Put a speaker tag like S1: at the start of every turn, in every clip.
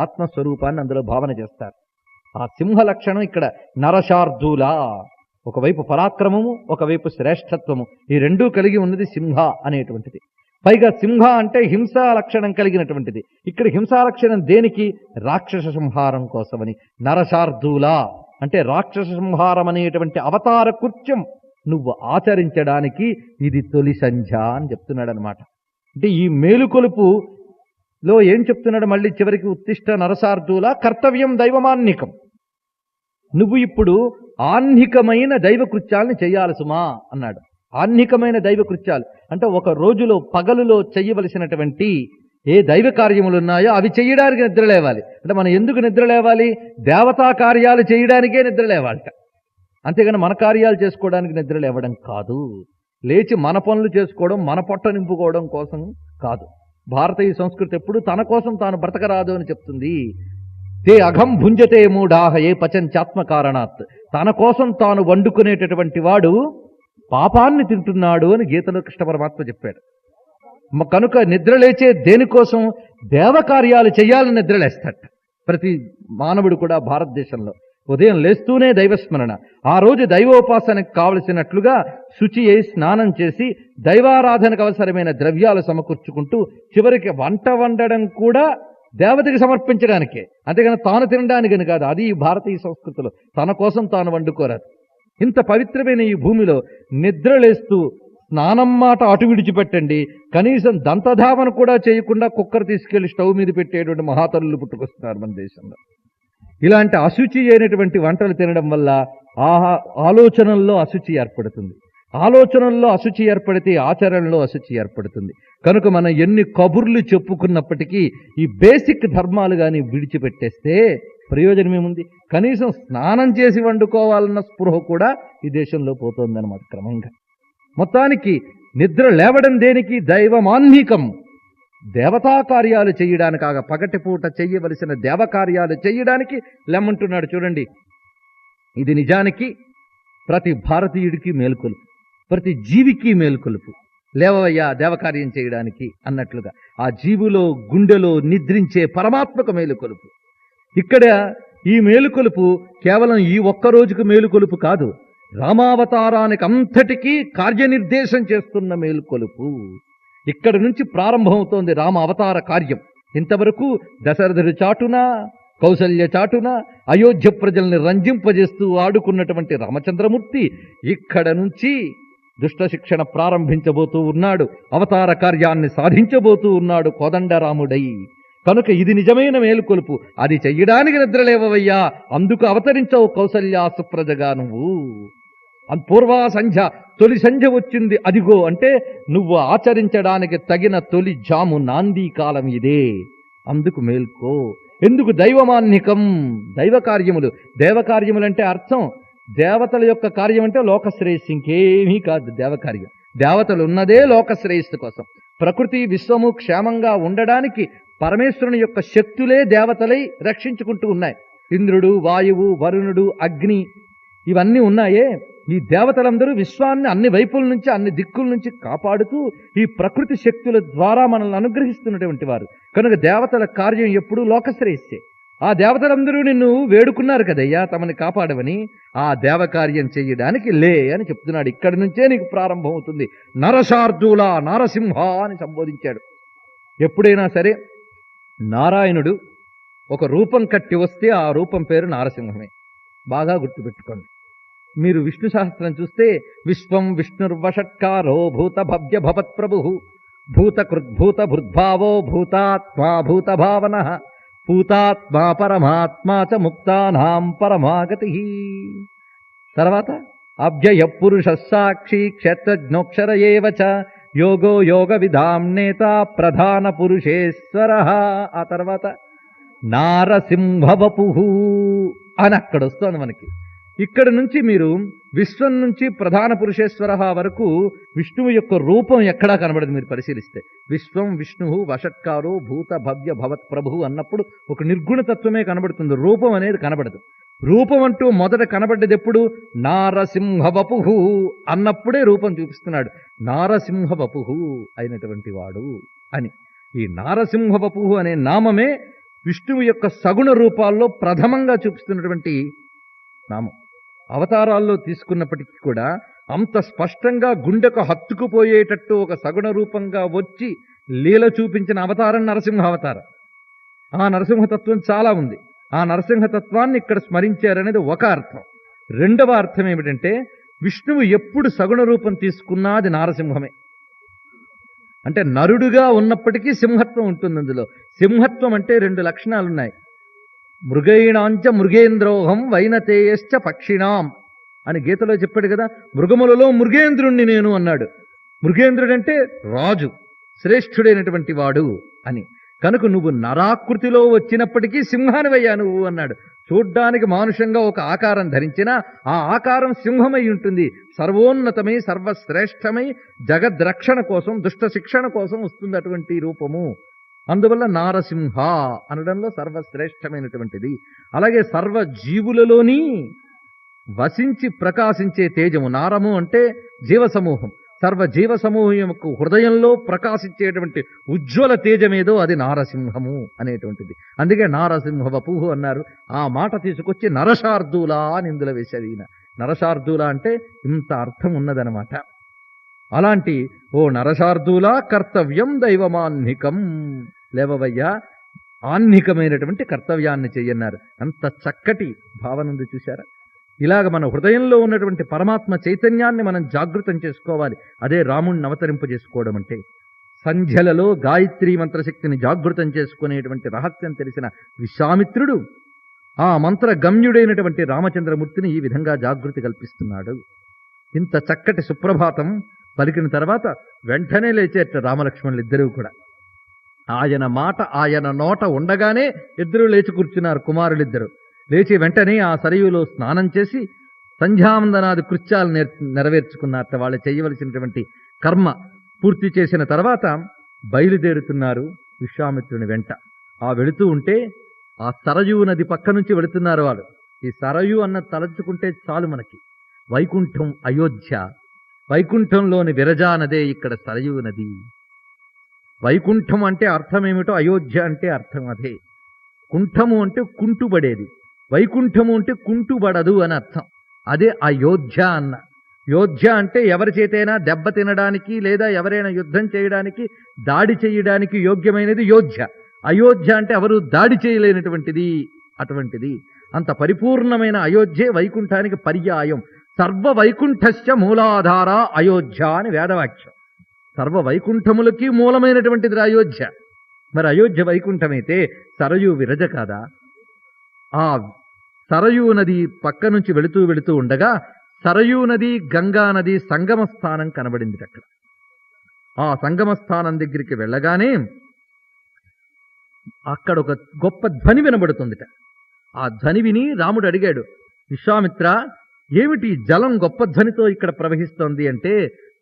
S1: ఆత్మస్వరూపాన్ని అందులో భావన చేస్తారు. ఆ సింహ లక్షణం ఇక్కడ నరశార్దూల. ఒకవైపు పరాక్రమము, ఒకవైపు శ్రేష్టత్వము, ఈ రెండూ కలిగి ఉన్నది సింహ అనేటువంటిది. పైగా సింహ అంటే హింసా లక్షణం కలిగినటువంటిది. ఇక్కడ హింసా లక్షణం దేనికి? రాక్షస సంహారం కోసమని. నరశార్దూల అంటే రాక్షస సంహారం అనేటువంటి అవతార కృత్యం నువ్వు ఆచరించడానికి ఇది తొలి సంధ్య అని చెప్తున్నాడు అనమాట. అంటే ఈ మేలుకొలుపులో ఏం చెప్తున్నాడు మళ్ళీ చివరికి? ఉత్తిష్ట నరశార్దూల కర్తవ్యం దైవమాన్నికం. నువ్వు ఇప్పుడు ఆహ్నికమైన దైవకృత్యాలను చెయ్యాలి సుమా అన్నాడు. ఆహ్నికమైన దైవకృత్యాలు అంటే ఒక రోజులో పగలులో చెయ్యవలసినటువంటి ఏ దైవ కార్యములు ఉన్నాయో అవి చెయ్యడానికి నిద్ర లేవాలి. అంటే మనం ఎందుకు నిద్ర లేవాలి? దేవతా కార్యాలు చేయడానికే నిద్ర లేవాలట. అంతేగాని మన కార్యాలు చేసుకోవడానికి నిద్ర లేవడం కాదు. లేచి మన పనులు చేసుకోవడం, మన పొట్ట నింపుకోవడం కోసం కాదు. భారతీయ సంస్కృతి ఎప్పుడు తన కోసం తాను బ్రతకరాదు అని చెప్తుంది. తే అఘం భుంజతే మూఢాహ ఏ పచంచాత్మ కారణాత్. తన కోసం తాను వండుకునేటటువంటి వాడు పాపాన్ని తింటున్నాడు అని గీతలో కృష్ణ పరమాత్మ చెప్పాడు. కనుక నిద్రలేచే దేనికోసం? దేవకార్యాలు చేయాలని నిద్రలేస్తాడు ప్రతి మానవుడు కూడా భారతదేశంలో. ఉదయం లేస్తూనే దైవస్మరణ. ఆ రోజు దైవోపాసనకు కావలసినట్లుగా శుచి అయి స్నానం చేసి దైవారాధనకు అవసరమైన ద్రవ్యాలు సమకూర్చుకుంటూ చివరికి వంట వండడం కూడా దేవతకి సమర్పించడానికే, అంతేగాని తాను తినడానికని కాదు. అది ఈ భారతీయ సంస్కృతిలో తన కోసం తాను వండుకోరాదు. ఇంత పవిత్రమైన ఈ భూమిలో నిద్రలేస్తూ స్నానం మాట అటు విడిచిపెట్టండి, కనీసం దంతధావన కూడా చేయకుండా కుక్కర్ తీసుకెళ్లి స్టవ్ మీద పెట్టేటువంటి మహాతల్లులు పుట్టుకొస్తున్నారు మన దేశంలో. ఇలాంటి అశుచి అయినటువంటి వంటలు తినడం వల్ల ఆలోచనల్లో అశుచి ఏర్పడుతుంది. ఆలోచనల్లో అశుచి ఏర్పడితే ఆచరణలో అశుచి ఏర్పడుతుంది. కనుక మనం ఎన్ని కబుర్లు చెప్పుకున్నప్పటికీ ఈ బేసిక్ ధర్మాలు కానీ విడిచిపెట్టేస్తే ప్రయోజనం ఏముంది? కనీసం స్నానం చేసి వండుకోవాలన్న స్పృహ కూడా ఈ దేశంలో పోతోందన్నమాట క్రమంగా. మొత్తానికి నిద్ర లేవడం దేనికి? దైవమాన్నికం. దేవతా కార్యాలు చేయడానికి, పగటిపూట చెయ్యవలసిన దేవకార్యాలు చేయడానికి లెమ్మంటున్నాడు. చూడండి, ఇది నిజానికి ప్రతి భారతీయుడికి మేల్కొలుపు, ప్రతి జీవికి మేల్కొలుపు. లేవయ్యా దేవకార్యం చేయడానికి అన్నట్లుగా ఆ జీవులో గుండెలో నిద్రించే పరమాత్మక మేలుకొలుపు. ఇక్కడ ఈ మేలుకొలుపు కేవలం ఈ ఒక్కరోజుకు మేలుకొలుపు కాదు, రామావతారానికి అంతటికీ కార్యనిర్దేశం చేస్తున్న మేలుకొలుపు. ఇక్కడ నుంచి ప్రారంభమవుతోంది రామ అవతార కార్యం. ఇంతవరకు దశరథుడి చాటున, కౌసల్య చాటున అయోధ్య ప్రజల్ని రంజింపజేస్తూ ఆడుకున్నటువంటి రామచంద్రమూర్తి ఇక్కడ నుంచి దుష్ట శిక్షణ ప్రారంభించబోతూ ఉన్నాడు, అవతార కార్యాన్ని సాధించబోతూ ఉన్నాడు కోదండరాముడై. కనుక ఇది నిజమైన మేలుకొలుపు. అది చెయ్యడానికి నిద్రలేవయ్యా, అందుకు అవతరించవు కౌసల్యా సుప్రజగా నువ్వు. పూర్వా సంధ్య, తొలి సంధ్య వచ్చింది అదిగో అంటే నువ్వు ఆచరించడానికి తగిన తొలి జాము నాందీ కాలం ఇదే. అందుకు మేల్కో. ఎందుకు? దైవమాన్నికం. దైవ కార్యములు, దేవకార్యములంటే అర్థం దేవతల యొక్క కార్యం అంటే లోకశ్రేయస్సు, ఇంకేమీ కాదు దేవకార్యం. దేవతలు ఉన్నదే లోకశ్రేయస్సు కోసం. ప్రకృతి విశ్వము క్షేమంగా ఉండడానికి పరమేశ్వరుని యొక్క శక్తులే దేవతలై రక్షించుకుంటూ ఉన్నాయి. ఇంద్రుడు, వాయువు, వరుణుడు, అగ్ని ఇవన్నీ ఉన్నాయే. ఈ దేవతలందరూ విశ్వాన్ని అన్ని వైపుల నుంచి, అన్ని దిక్కుల నుంచి కాపాడుతూ ఈ ప్రకృతి శక్తుల ద్వారా మనల్ని అనుగ్రహిస్తున్నటువంటి వారు. కనుక దేవతల కార్యం ఎప్పుడూ లోకశ్రేయస్సే. ఆ దేవతలందరూ నిన్ను వేడుకున్నారు కదయ్యా తమని కాపాడవని. ఆ దేవకార్యం చెయ్యడానికి లే అని చెప్తున్నాడు. ఇక్కడి నుంచే నీకు ప్రారంభం అవుతుంది. నరశార్దూల, నారసింహ అని సంబోధించాడు. ఎప్పుడైనా సరే నారాయణుడు ఒక రూపం కట్టి వస్తే ఆ రూపం పేరు నారసింహమే. బాగా గుర్తుపెట్టుకోండి. మీరు విష్ణు సహస్రం చూస్తే విశ్వం విష్ణుర్వషట్కారో భూత భవ్య భవత్ ప్రభు భూతకృద్భూత భృద్భావో భూతాత్మా భూత భావన భూతాత్మా పరమాత్మా చ ముక్తానాం పరమాగతి. తర్వాత అవ్యయ పురుష సాక్షి క్షేత్రజ్ఞోక్షర ఏవ చ యోగో యోగ విధాం నేత ప్రధాన పురుషేశ్వర. ఆ తర్వాత నారసింహవపు అని అక్కడ వస్తుంది మనకి. ఇక్కడ నుంచి మీరు విశ్వం నుంచి ప్రధాన పురుషేశ్వర వరకు విష్ణువు యొక్క రూపం ఎక్కడా కనబడదు. మీరు పరిశీలిస్తే విశ్వం విష్ణువు వషట్కారో భూత భవ్య భవత్ ప్రభు అన్నప్పుడు ఒక నిర్గుణ తత్వమే కనబడుతుంది, రూపం అనేది కనబడదు. రూపం అంటూ మొదట కనబడ్డది ఎప్పుడు? నారసింహవపు అన్నప్పుడే రూపం చూపిస్తున్నాడు. నారసింహవపు అయినటువంటి వాడు అని. ఈ నారసింహవపు అనే నామమే విష్ణువు యొక్క సగుణ రూపాల్లో ప్రథమంగా చూపిస్తున్నటువంటి నామం. అవతారాల్లో తీసుకున్నప్పటికీ కూడా అంత స్పష్టంగా గుండెకు హత్తుకుపోయేటట్టు ఒక సగుణ రూపంగా వచ్చి లీల చూపించిన అవతారం నరసింహ అవతారం. ఆ నరసింహతత్వం చాలా ఉంది. ఆ నరసింహతత్వాన్ని ఇక్కడ స్మరించారనేది ఒక అర్థం. రెండవ అర్థం ఏమిటంటే, విష్ణువు ఎప్పుడు సగుణ రూపం తీసుకున్నా అది నారసింహమే. అంటే నరుడుగా ఉన్నప్పటికీ సింహత్వం ఉంటుంది అందులో. సింహత్వం అంటే 2 లక్షణాలున్నాయి. మృగైణాంచ మృగేంద్రోహం వైనతేయశ్చ పక్షిణాం అని గీతలో చెప్పాడు కదా. మృగములలో మృగేంద్రుణ్ణి నేను అన్నాడు. మృగేంద్రుడంటే రాజు, శ్రేష్ఠుడైనటువంటి వాడు అని. కనుక నువ్వు నరాకృతిలో వచ్చినప్పటికీ సింహానివయ్యా నువ్వు అన్నాడు. చూడ్డానికి మానుషంగా ఒక ఆకారం ధరించినా ఆ ఆకారం సింహమై ఉంటుంది. సర్వోన్నతమై సర్వశ్రేష్టమై జగద్రక్షణ కోసం, దుష్ట శిక్షణ కోసం వస్తుంది అటువంటి రూపము. అందువల్ల నారసింహ అనడంలో సర్వశ్రేష్టమైనటువంటిది. అలాగే సర్వ జీవులలోని వసించి ప్రకాశించే తేజము. నారము అంటే జీవసమూహం. సర్వ జీవ సమూహం యొక్క హృదయంలో ప్రకాశించేటువంటి ఉజ్వల తేజమేదో అది నారసింహము అనేటువంటిది. అందుకే నారసింహ వపుహు అన్నారు. ఆ మాట తీసుకొచ్చి నరశార్దూల అని ఇందులో వేసేది ఈయన. నరశార్దూల అంటే ఇంత అర్థం ఉన్నదనమాట. అలాంటి ఓ నరశార్దూల కర్తవ్యం దైవమాన్నికం, లేవవయ్యా ఆన్నికమైనటువంటి కర్తవ్యాన్ని చెయ్యన్నారు. అంత చక్కటి భావన ఉంది చూశారా. ఇలాగ మన హృదయంలో ఉన్నటువంటి పరమాత్మ చైతన్యాన్ని మనం జాగృతం చేసుకోవాలి. అదే రాముణ్ణి అవతరింపజేసుకోవడం అంటే. సంధ్యలలో గాయత్రీ మంత్రశక్తిని జాగృతం చేసుకునేటువంటి రహస్యం తెలిసిన విశ్వామిత్రుడు ఆ మంత్ర గమ్యుడైనటువంటి రామచంద్రమూర్తిని ఈ విధంగా జాగృతి కల్పిస్తున్నాడు. ఇంత చక్కటి సుప్రభాతం పలికిన తర్వాత వెంటనే లేచేట రామలక్ష్మణులు ఇద్దరూ కూడా. ఆయన మాట ఆయన నోట ఉండగానే ఇద్దరూ లేచి కూర్చున్నారు. కుమారులిద్దరు లేచి వెంటనే ఆ సరయులో స్నానం చేసి సంధ్యావందనాది కృత్యాలు నెరవేర్చుకున్నారట. వాళ్ళు చేయవలసినటువంటి కర్మ పూర్తి చేసిన తర్వాత బయలుదేరుతున్నారు విశ్వామిత్రుని వెంట. ఆ వెళుతూ ఉంటే ఆ సరయూ నది పక్క నుంచి వెళుతున్నారు వాళ్ళు. ఈ సరయు అన్న తలంచుకుంటే చాలు మనకి. వైకుంఠం అయోధ్య, వైకుంఠంలోని విరజా నదే ఇక్కడ సరయూ నది. వైకుంఠం అంటే అర్థం ఏమిటో, అయోధ్య అంటే అర్థం అదే. కుంఠము అంటే కుంటుబడేది, వైకుంఠము అంటే కుంటుబడదు అని అర్థం. అదే అయోధ్య అన్న. యోధ్య అంటే ఎవరి చేతైనా దెబ్బ తినడానికి లేదా ఎవరైనా యుద్ధం చేయడానికి, దాడి చేయడానికి యోగ్యమైనది యోధ్య. అయోధ్య అంటే ఎవరు దాడి చేయలేనటువంటిది, అటువంటిది. అంత పరిపూర్ణమైన అయోధ్యే వైకుంఠానికి పర్యాయం. సర్వ వైకుంఠస్య మూలాధార అయోధ్య అని వేదవాక్యం. సర్వ వైకుంఠములకి మూలమైనటువంటిది అయోధ్య. మరి అయోధ్య వైకుంఠమైతే సరయూ విరజ కాదా? ఆ సరయూ నది పక్క నుంచి వెళుతూ వెళుతూ ఉండగా సరయూ నది గంగా నది సంగమ స్థానం కనబడింది అక్కడ. ఆ సంగమ స్థానం దగ్గరికి వెళ్ళగానే అక్కడ ఒక గొప్ప ధ్వని వినబడుతుందిట. ఆ ధ్వని విని రాముడు అడిగాడు, విశ్వామిత్ర ఏమిటి జలం గొప్ప ధ్వనితో ఇక్కడ ప్రవహిస్తోంది అంటే,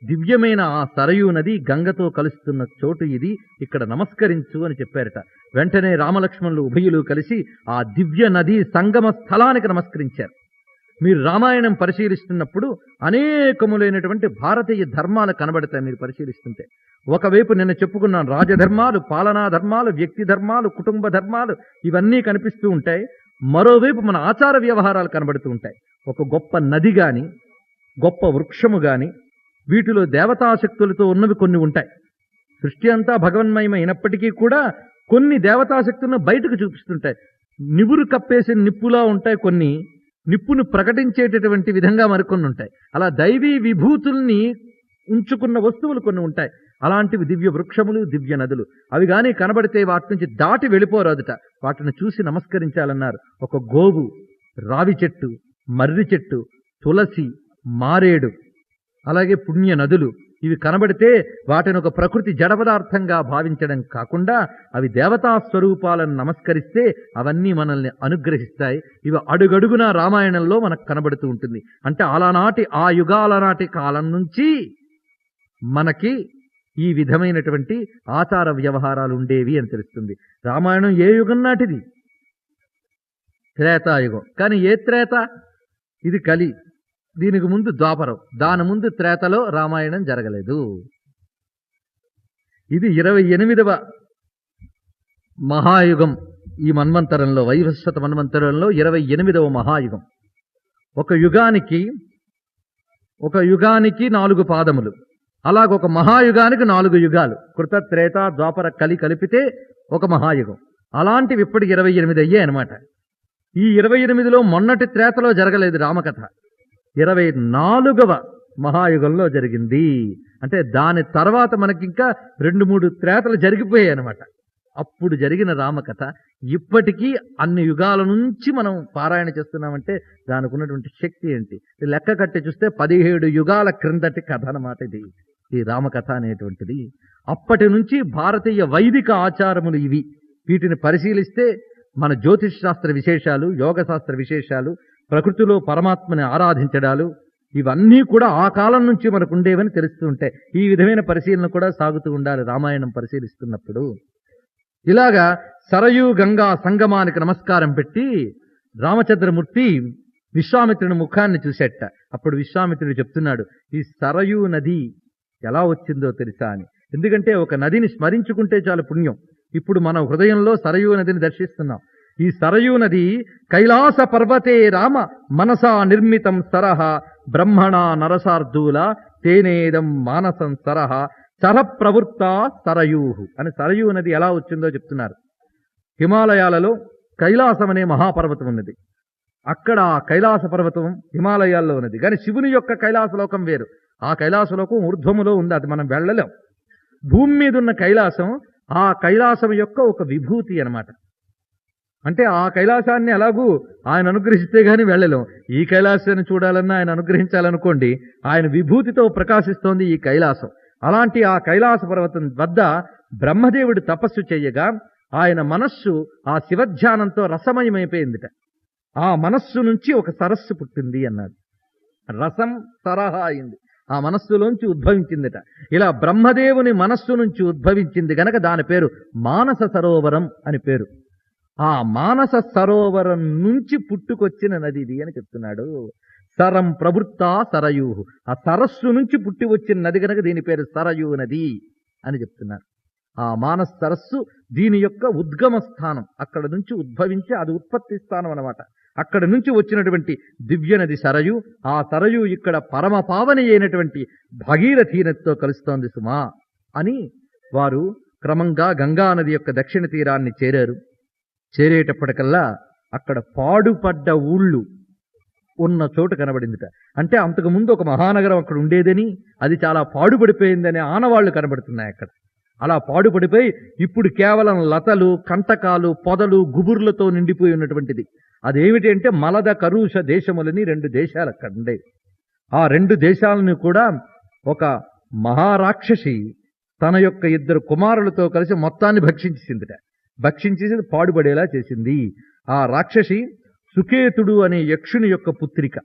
S1: దివ్యమైన ఆ సరయూ నది గంగతో కలుస్తున్న చోటు ఇది, ఇక్కడ నమస్కరించు అని చెప్పారట. వెంటనే రామలక్ష్మణులు ఉభయులు కలిసి ఆ దివ్య నది సంగమ స్థలానికి నమస్కరించారు. మీరు రామాయణం పరిశీలిస్తున్నప్పుడు అనేకములైనటువంటి భారతీయ ధర్మాలు కనబడతాయి. మీరు పరిశీలిస్తుంటే ఒకవైపు నిన్న చెప్పుకున్నాను, రాజధర్మాలు, పాలనా ధర్మాలు, వ్యక్తి ధర్మాలు, కుటుంబ ధర్మాలు, ఇవన్నీ కనిపిస్తూ ఉంటాయి. మరోవైపు మన ఆచార వ్యవహారాలు కనబడుతూ ఉంటాయి. ఒక గొప్ప నది గాని, గొప్ప వృక్షము గాని, వీటిలో దేవతాశక్తులతో ఉన్నవి కొన్ని ఉంటాయి. సృష్టి అంతా భగవన్మయమైనప్పటికీ కూడా కొన్ని దేవతాశక్తులను బయటకు చూపిస్తుంటాయి. నివురు కప్పేసిన నిప్పులా ఉంటాయి కొన్ని, నిప్పును ప్రకటించేటటువంటి విధంగా మరికొన్ని ఉంటాయి. అలా దైవీ విభూతుల్ని ఉంచుకున్న వస్తువులు కొన్ని ఉంటాయి. అలాంటివి దివ్య వృక్షములు, దివ్య నదులు. అవి కానీ కనబడితే వాటి నుంచి దాటి వెళ్ళిపోరాదుట, వాటిని చూసి నమస్కరించాలన్నారు. ఒక గోవు, రావి చెట్టు, మర్రి చెట్టు, తులసి, మారేడు, అలాగే పుణ్య నదులు, ఇవి కనబడితే వాటిని ఒక ప్రకృతి జడ పదార్థంగా భావించడం కాకుండా అవి దేవతా స్వరూపాలను నమస్కరిస్తే అవన్నీ మనల్ని అనుగ్రహిస్తాయి. ఇవి అడుగడుగునా రామాయణంలో మనకు కనబడుతూ ఉంటుంది. అంటే అలానాటి ఆ యుగాల నాటి కాలం నుంచి మనకి ఈ విధమైనటువంటి ఆచార వ్యవహారాలు ఉండేవి అని తెలుస్తుంది. రామాయణం ఏ యుగం నాటిది? త్రేతాయుగం. కానీ ఏ త్రేత? ఇది కలి. దీనికి ముందు ద్వాపరం, దాని ముందు త్రేతలో రామాయణం జరగలేదు. ఇది 28వ మహాయుగం ఈ మన్వంతరంలో, వైవస్వత మన్వంతరంలో 28వ మహాయుగం. ఒక యుగానికి 4 పాదములు. అలాగొక మహాయుగానికి 4 యుగాలు. కృత, త్రేత, ద్వాపర కలిపితే ఒక మహాయుగం. అలాంటివి ఇప్పటికి 28 అయ్యాయి అనమాట. ఈ 28లో మొన్నటి త్రేతలో జరగలేదు రామకథ, 24వ మహాయుగంలో జరిగింది. అంటే దాని తర్వాత మనకింకా 2-3 త్రేతలు జరిగిపోయాయి అనమాట. అప్పుడు జరిగిన రామకథ ఇప్పటికీ అన్ని యుగాల నుంచి మనం పారాయణ చేస్తున్నామంటే దానికి ఉన్నటువంటి శక్తి ఏంటి? లెక్క కట్టి చూస్తే 17 యుగాల క్రిందటి కథ అన్నమాట ఇది, ఈ రామకథ అనేటువంటిది. అప్పటి నుంచి భారతీయ వైదిక ఆచారములు ఇవి. వీటిని పరిశీలిస్తే మన జ్యోతిష్ శాస్త్ర విశేషాలు, యోగ శాస్త్ర విశేషాలు, ప్రకృతిలో పరమాత్మని ఆరాధించడాలు, ఇవన్నీ కూడా ఆ కాలం నుంచి మనకు ఉండేవని తెలుస్తూ ఉంటాయి. ఈ విధమైన పరిశీలన కూడా సాగుతూ ఉండాలి రామాయణం పరిశీలిస్తున్నప్పుడు. ఇలాగా సరయూ గంగా సంగమానికి నమస్కారం పెట్టి రామచంద్రమూర్తి విశ్వామిత్రుని ముఖాన్ని చూసేట. అప్పుడు విశ్వామిత్రుడు చెప్తున్నాడు, ఈ సరయూ నది ఎలా వచ్చిందో తెలుసా అని. ఎందుకంటే ఒక నదిని స్మరించుకుంటే చాలు పుణ్యం. ఇప్పుడు మన హృదయంలో సరయూ నదిని దర్శిస్తున్నాం. ఈ సరయూ నది కైలాస పర్వతే రామ మనసా నిర్మితం సరహ బ్రహ్మణ నరసార్దూల తేనేదం మానసం సరహ సర ప్రవృత్త సరయూహు అని సరయూ నది ఎలా వచ్చిందో చెప్తున్నారు. హిమాలయాలలో కైలాసం అనే మహాపర్వతం ఉన్నది. అక్కడ ఆ కైలాస పర్వతం హిమాలయాల్లో ఉన్నది. కానీ శివుని యొక్క కైలాసలోకం వేరు. ఆ కైలాసలోకం ఊర్ధ్వములో ఉంది, అది మనం వెళ్ళలేం. భూమి మీద ఉన్న కైలాసం ఆ కైలాసం యొక్క ఒక విభూతి అన్నమాట. అంటే ఆ కైలాసాన్ని ఎలాగూ ఆయన అనుగ్రహిస్తే గాని వెళ్ళలేం. ఈ కైలాసాన్ని చూడాలన్నా ఆయన అనుగ్రహించాలనుకోండి, ఆయన విభూతితో ప్రకాశిస్తోంది ఈ కైలాసం. అలాంటి ఆ కైలాస పర్వతం వద్ద బ్రహ్మదేవుడు తపస్సు చేయగా ఆయన మనస్సు ఆ శివధ్యానంతో రసమయమైపోయిందిట. ఆ మనస్సు నుంచి ఒక సరస్సు పుట్టింది అన్నాడు. రసం సరహా అయింది, ఆ మనస్సులోంచి ఉద్భవించిందిట. ఇలా బ్రహ్మదేవుని మనస్సు నుంచి ఉద్భవించింది గనక దాని పేరు మానస సరోవరం అని పేరు. ఆ మానస సరోవరం నుంచి పుట్టుకొచ్చిన నది ఇది అని చెప్తున్నాడు. సరం ప్రవృత్త సరయూహు, ఆ సరస్సు నుంచి పుట్టి వచ్చిన నది కనుక దీని పేరు సరయూ నది అని చెప్తున్నారు. ఆ మానస సరస్సు దీని యొక్క ఉద్గమ స్థానం, అక్కడ నుంచి ఉద్భవించి అది ఉత్పత్తి స్థానం అన్నమాట. అక్కడ నుంచి వచ్చినటువంటి దివ్య నది సరయు. ఆ సరయు ఇక్కడ పరమ పావని అయినటువంటి భగీరథీ నదితో కలుస్తోంది సుమా అని వారు క్రమంగా గంగా నది యొక్క దక్షిణ తీరాన్ని చేరారు. చేరేటప్పటికల్లా అక్కడ పాడుపడ్డ ఊళ్ళు ఉన్న చోటు కనబడిందిట. అంటే అంతకుముందు ఒక మహానగరం అక్కడ ఉండేదని, అది చాలా పాడుపడిపోయిందనే ఆనవాళ్లు కనబడుతున్నాయి అక్కడ. అలా పాడుపడిపోయి ఇప్పుడు కేవలం లతలు, కంటకాలు, పొదలు, గుబుర్లతో నిండిపోయి ఉన్నటువంటిది. అదేమిటి అంటే మలద కరుష దేశములని 2 దేశాలు అక్కడ ఉండేవి. ఆ 2 దేశాలను కూడా ఒక మహారాక్షసి తన యొక్క 2 కుమారులతో కలిసి మొత్తాన్ని భక్షించిందిట. భక్షించేసి పాడుపడేలా చేసింది. ఆ రాక్షసి సుకేతుడు అనే యక్షుని యొక్క పుత్రిక.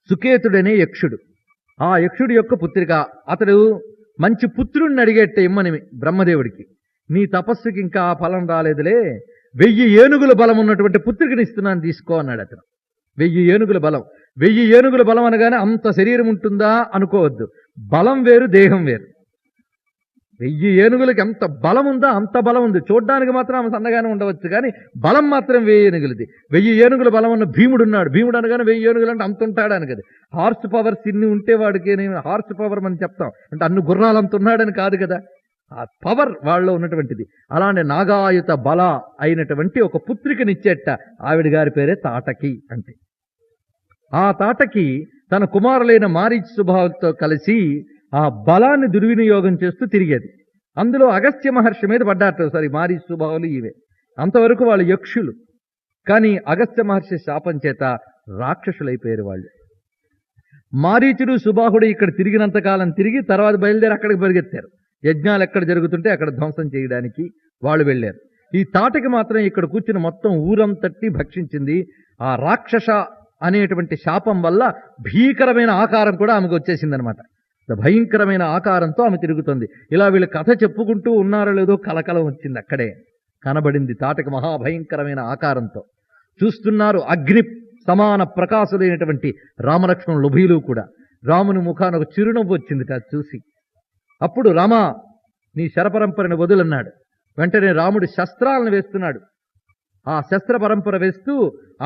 S1: సుకేతుడనే యక్షుడు, ఆ యక్షుడి యొక్క పుత్రిక. అతడు మంచి పుత్రుణ్ణి అడిగేట ఇమ్మని బ్రహ్మదేవుడికి. నీ తపస్సుకి ఇంకా ఆ ఫలం రాలేదులే, 1000 ఏనుగుల బలం ఉన్నటువంటి పుత్రికని ఇస్తున్నాను, తీసుకో అన్నాడు అతను. 1000 ఏనుగుల బలం. 1000 ఏనుగుల బలం అనగానే అంత శరీరం ఉంటుందా అనుకోవద్దు. బలం వేరు, దేహం వేరు. 1000 ఏనుగులకి ఎంత బలం ఉందో అంత బలం ఉంది. చూడ్డానికి మాత్రం ఆమె సన్నగానే ఉండవచ్చు, కానీ బలం మాత్రం 1000 ఏనుగులది. 1000 ఏనుగుల బలం ఉన్న భీముడు ఉన్నాడు. భీముడు అనగానే 1000 ఏనుగులు అంటే అంత ఉంటాడని కదా. హార్స్ పవర్స్ ఇన్ని ఉంటే వాడికి హార్స్ పవర్ అని చెప్తాం, అంటే అన్ని గుర్రాలు అంత ఉన్నాడని కాదు కదా. ఆ పవర్ వాళ్ళలో ఉన్నటువంటిది. అలానే నాగాయుత బల అయినటువంటి ఒక పుత్రికనిచ్చేట. ఆవిడ గారి పేరే తాటకి. అంటే ఆ తాటకి తన కుమారులైన మారీచ సుబాహులతో కలిసి ఆ బలాన్ని దుర్వినియోగం చేస్తూ తిరిగేది. అందులో అగస్త్య మహర్షి మీద పడ్డారు. సరే, మారీచ సుబాహులు ఇవే. అంతవరకు వాళ్ళు యక్షులు, కానీ అగస్త్య మహర్షి శాపం చేత రాక్షసులైపోయారు వాళ్ళు. మారీచుడు సుబాహుడు ఇక్కడ తిరిగినంతకాలం తిరిగి తర్వాత బయలుదేరి అక్కడికి పరిగెత్తారు. యజ్ఞాలు ఎక్కడ జరుగుతుంటే అక్కడ ధ్వంసం చేయడానికి వాళ్ళు వెళ్ళారు. ఈ తాటకి మాత్రం ఇక్కడ కూర్చుని మొత్తం ఊరంతట్టి భక్షించింది. ఆ రాక్షస అనేటువంటి శాపం వల్ల భీకరమైన ఆకారం కూడా ఆమెకు వచ్చేసిందనమాట. భయంకరమైన ఆకారంతో ఆమె తిరుగుతుంది. ఇలా వీళ్ళు కథ చెప్పుకుంటూ ఉన్నారో లేదో కలకలం వచ్చింది. అక్కడే కనబడింది తాటకి మహాభయంకరమైన ఆకారంతో. చూస్తున్నారు అగ్ని సమాన ప్రకాశులైనటువంటి రామలక్ష్మణులు ఉభయులు కూడా. రాముని ముఖాన ఒక చిరునవ్వు వచ్చింది అది చూసి. అప్పుడు రామ, నీ శరపరంపరని వదులన్నాడు. వెంటనే రాముడు శస్త్రాలను వేస్తున్నాడు. ఆ శస్త్ర పరంపర వేస్తూ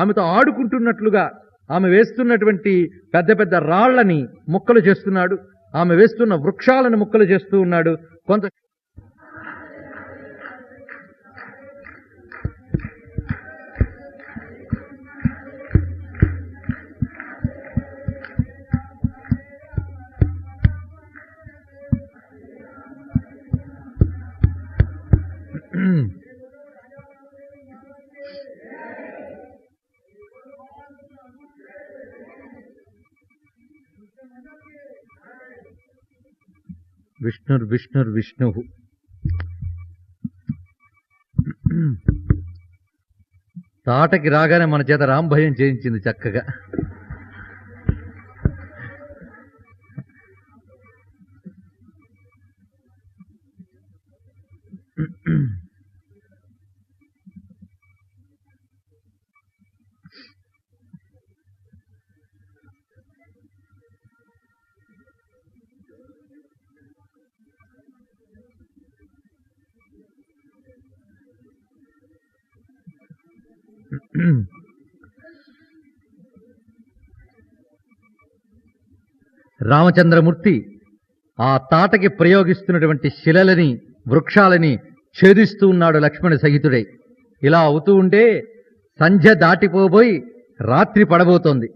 S1: ఆమెతో ఆడుకుంటున్నట్లుగా ఆమె వేస్తున్నటువంటి పెద్ద పెద్ద రాళ్లని ముక్కలు చేస్తున్నాడు. ఆమె వేస్తున్న వృక్షాలను ముక్కలు చేస్తూ ఉన్నాడు. కొంత విష్ణు తాటకి రాగానే మన చేత రాంభయం చేయించింది చక్కగా. రామచంద్రమూర్తి ఆ తాటకి ప్రయోగిస్తున్నటువంటి శిలలని వృక్షాలని ఛేదిస్తూ ఉన్నాడు లక్ష్మణ సహితుడై. ఇలా అవుతూ ఉంటే సంధ్య దాటిపోబోయి రాత్రి పడబోతోంది.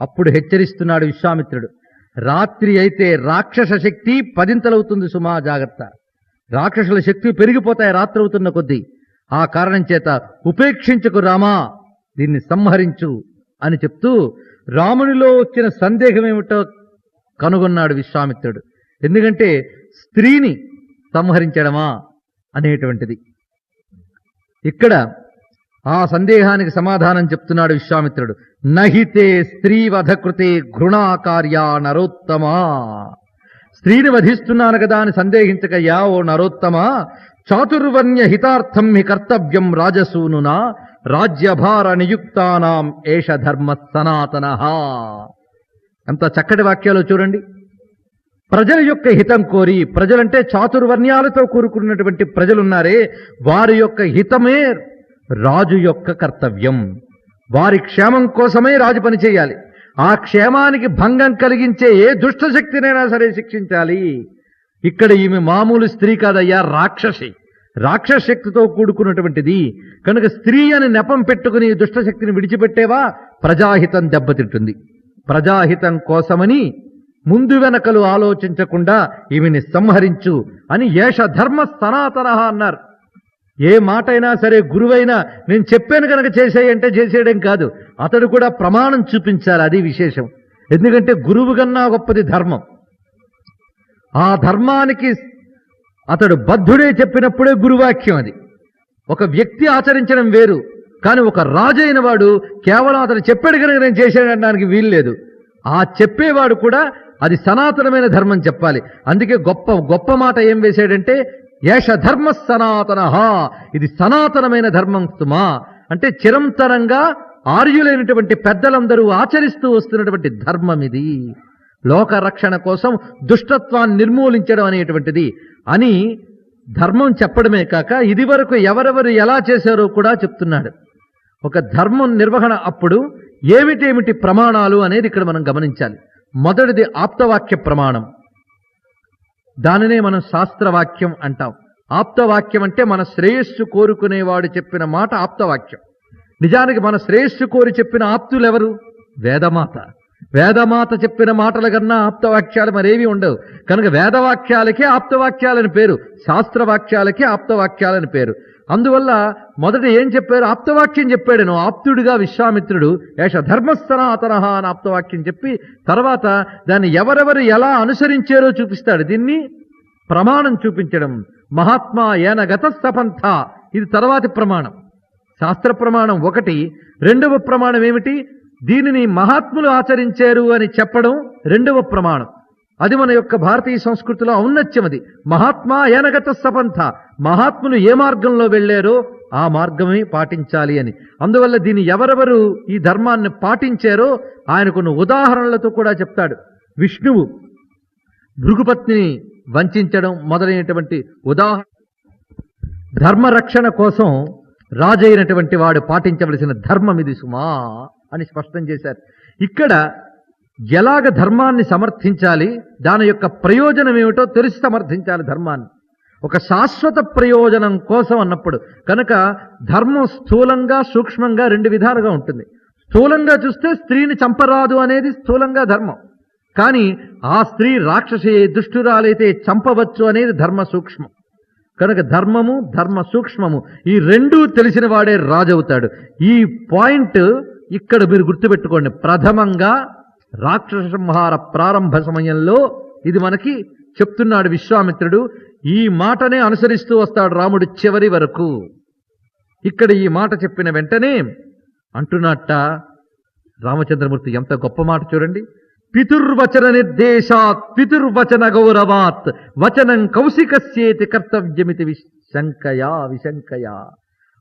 S1: అప్పుడు హెచ్చరిస్తున్నాడు విశ్వామిత్రుడు, రాత్రి అయితే రాక్షస శక్తి 10 సుమా, జాగ్రత్త. రాక్షసుల శక్తి పెరిగిపోతాయి రాత్రి అవుతున్న కొద్దీ. ఆ కారణం చేత ఉపేక్షించకు రామా, దీన్ని సంహరించు అని చెప్తూ రామునిలో వచ్చిన సందేహం ఏమిటో కనుగొన్నాడు విశ్వామిత్రుడు. ఎందుకంటే స్త్రీని సంహరించడమా అనేటువంటిది. ఇక్కడ ఆ సందేహానికి సమాధానం చెప్తున్నాడు విశ్వామిత్రుడు. నహితే స్త్రీవధకృతే ఘృణాకార్యా నరోత్తమా. స్త్రీని వధిస్తున్నాను కదా అని సందేహించకయ్యా ఓ నరోత్తమా. చాతుర్వర్ణ్య హితార్థం హి కర్తవ్యం రాజసూనునా, రాజ్యభార నియుక్తానాం ఏష ధర్మ సనాతనః. ఎంత చక్కటి వాక్యాలు చూడండి. ప్రజల యొక్క హితం కోరి, ప్రజలంటే చాతుర్వర్ణ్యాలతో కూరుకున్నటువంటి ప్రజలున్నారే, వారి యొక్క హితమే రాజు యొక్క కర్తవ్యం. వారి క్షేమం కోసమే రాజు పని చేయాలి. ఆ క్షేమానికి భంగం కలిగించే ఏ దుష్ట శక్తినైనా సరే శిక్షించాలి. ఇక్కడ ఈమె మామూలు స్త్రీ కాదయ్యా, రాక్షసి. రాక్షస శక్తితో కూడుకున్నటువంటిది కనుక స్త్రీ అని నెపం పెట్టుకుని దుష్టశక్తిని విడిచిపెట్టేవా ప్రజాహితం దెబ్బతింటుంది. ప్రజాహితం కోసమని ముందు వెనకలు ఆలోచించకుండా ఈమెని సంహరించు అని ఏష ధర్మ సనాతనః అన్నారు. ఏ మాట అయినా సరే గురువైనా నేను చెప్పాను కనుక చేసేయంటే చేసేయడం కాదు, అతడు కూడా ప్రమాణం చూపించాలి. అది విశేషం. ఎందుకంటే గురువు కన్నా గొప్పది ధర్మం. ఆ ధర్మానికి అతడు బద్ధుడే చెప్పినప్పుడే గురువాక్యం. అది ఒక వ్యక్తి ఆచరించడం వేరు, కానీ ఒక రాజు అయిన వాడు కేవలం అతడు చెప్పాడు కనుక నేను చేశాడనడానికి వీల్లేదు. ఆ చెప్పేవాడు కూడా అది సనాతనమైన ధర్మం చెప్పాలి. అందుకే గొప్ప మాట ఏం వేశాడంటే ఏష ధర్మ సనాతనః, ఇది సనాతనమైన ధర్మం సుమా. అంటే చిరంతరంగా ఆర్యులైనటువంటి పెద్దలందరూ ఆచరిస్తూ వస్తున్నటువంటి ధర్మం ఇది. లోక రక్షణ కోసం దుష్టత్వాన్ని నిర్మూలించడం అనేటువంటిది అని ధర్మం చెప్పడమే కాక ఇది వరకు ఎవరెవరు ఎలా చేశారో కూడా చెప్తున్నాడు. ఒక ధర్మం నిర్వహణ అప్పుడు ఏమిటేమిటి ప్రమాణాలు అనేది ఇక్కడ మనం గమనించాలి. మొదటిది ఆప్తవాక్య ప్రమాణం. దానినే మనం శాస్త్రవాక్యం అంటాం. ఆప్తవాక్యం అంటే మన శ్రేయస్సు కోరుకునేవాడు చెప్పిన మాట ఆప్తవాక్యం. నిజానికి మన శ్రేయస్సు కోరి చెప్పిన ఆప్తులు ఎవరు? వేదమాత. వేదమాత చెప్పిన మాటల కన్నా ఆప్తవాక్యాలు మరేవి ఉండవు. కనుక వేదవాక్యాలకే ఆప్తవాక్యాలని పేరు, శాస్త్రవాక్యాలకే ఆప్తవాక్యాలని పేరు. అందువల్ల మొదట ఏం చెప్పారు? ఆప్తవాక్యం చెప్పాడు. ఆప్తుడిగా విశ్వామిత్రుడు ఏష ధర్మసనాతనః అని ఆప్తవాక్యం చెప్పి తర్వాత దాన్ని ఎవరెవరు ఎలా అనుసరించారో చూపిస్తాడు. దీన్ని ప్రమాణం చూపించడం. మహాత్మా ఏన గతస్తపంథ, ఇది తర్వాతి ప్రమాణం. శాస్త్ర ప్రమాణం ఒకటి. రెండవ ప్రమాణం ఏమిటి? దీనిని మహాత్ములు ఆచరించారు అని చెప్పడం రెండవ ప్రమాణం. అది మన యొక్క భారతీయ సంస్కృతిలో ఔన్నత్యం. అది మహాత్మా ఏనగత సపంథ, మహాత్ములు ఏ మార్గంలో వెళ్ళారో ఆ మార్గమే పాటించాలి అని. అందువల్ల దీన్ని ఎవరెవరు ఈ ధర్మాన్ని పాటించారో ఆయనకున్న ఉదాహరణలతో కూడా చెప్తాడు. విష్ణువు భృగుపత్నిని వంచడం మొదలైనటువంటి ఉదాహరణ. ధర్మరక్షణ కోసం రాజైనటువంటి వాడు పాటించవలసిన ధర్మం ఇది సుమా అని స్పష్టం చేశారు. ఇక్కడ ఎలాగ ధర్మాన్ని సమర్థించాలి, దాని యొక్క ప్రయోజనం ఏమిటో తెలిసి సమర్థించాలి ధర్మాన్ని. ఒక శాశ్వత ప్రయోజనం కోసం అన్నప్పుడు కనుక ధర్మం స్థూలంగా సూక్ష్మంగా రెండు విధాలుగా ఉంటుంది. స్థూలంగా చూస్తే స్త్రీని చంపరాదు అనేది స్థూలంగా ధర్మం. కానీ ఆ స్త్రీ రాక్షసి దుష్టురాలైతే చంపవచ్చు అనేది ధర్మ సూక్ష్మం. కనుక ధర్మము ధర్మ సూక్ష్మము ఈ రెండూ తెలిసిన వాడే రాజవుతాడు. ఈ పాయింట్ ఇక్కడ మీరు గుర్తుపెట్టుకోండి. ప్రథమంగా రాక్షస సంహార ప్రారంభ సమయంలో ఇది మనకి చెప్తున్నాడు విశ్వామిత్రుడు. ఈ మాటనే అనుసరిస్తూ వస్తాడు రాముడు చివరి వరకు. ఇక్కడ ఈ మాట చెప్పిన వెంటనే అంటున్నట్ట రామచంద్రమూర్తి ఎంత గొప్ప మాట చూడండి. పితుర్వచన నిర్దేశాత్ పితుర్వచన గౌరవాత్ వచనం కౌశికస్యేతి కర్తవ్యమితి విశంకయా.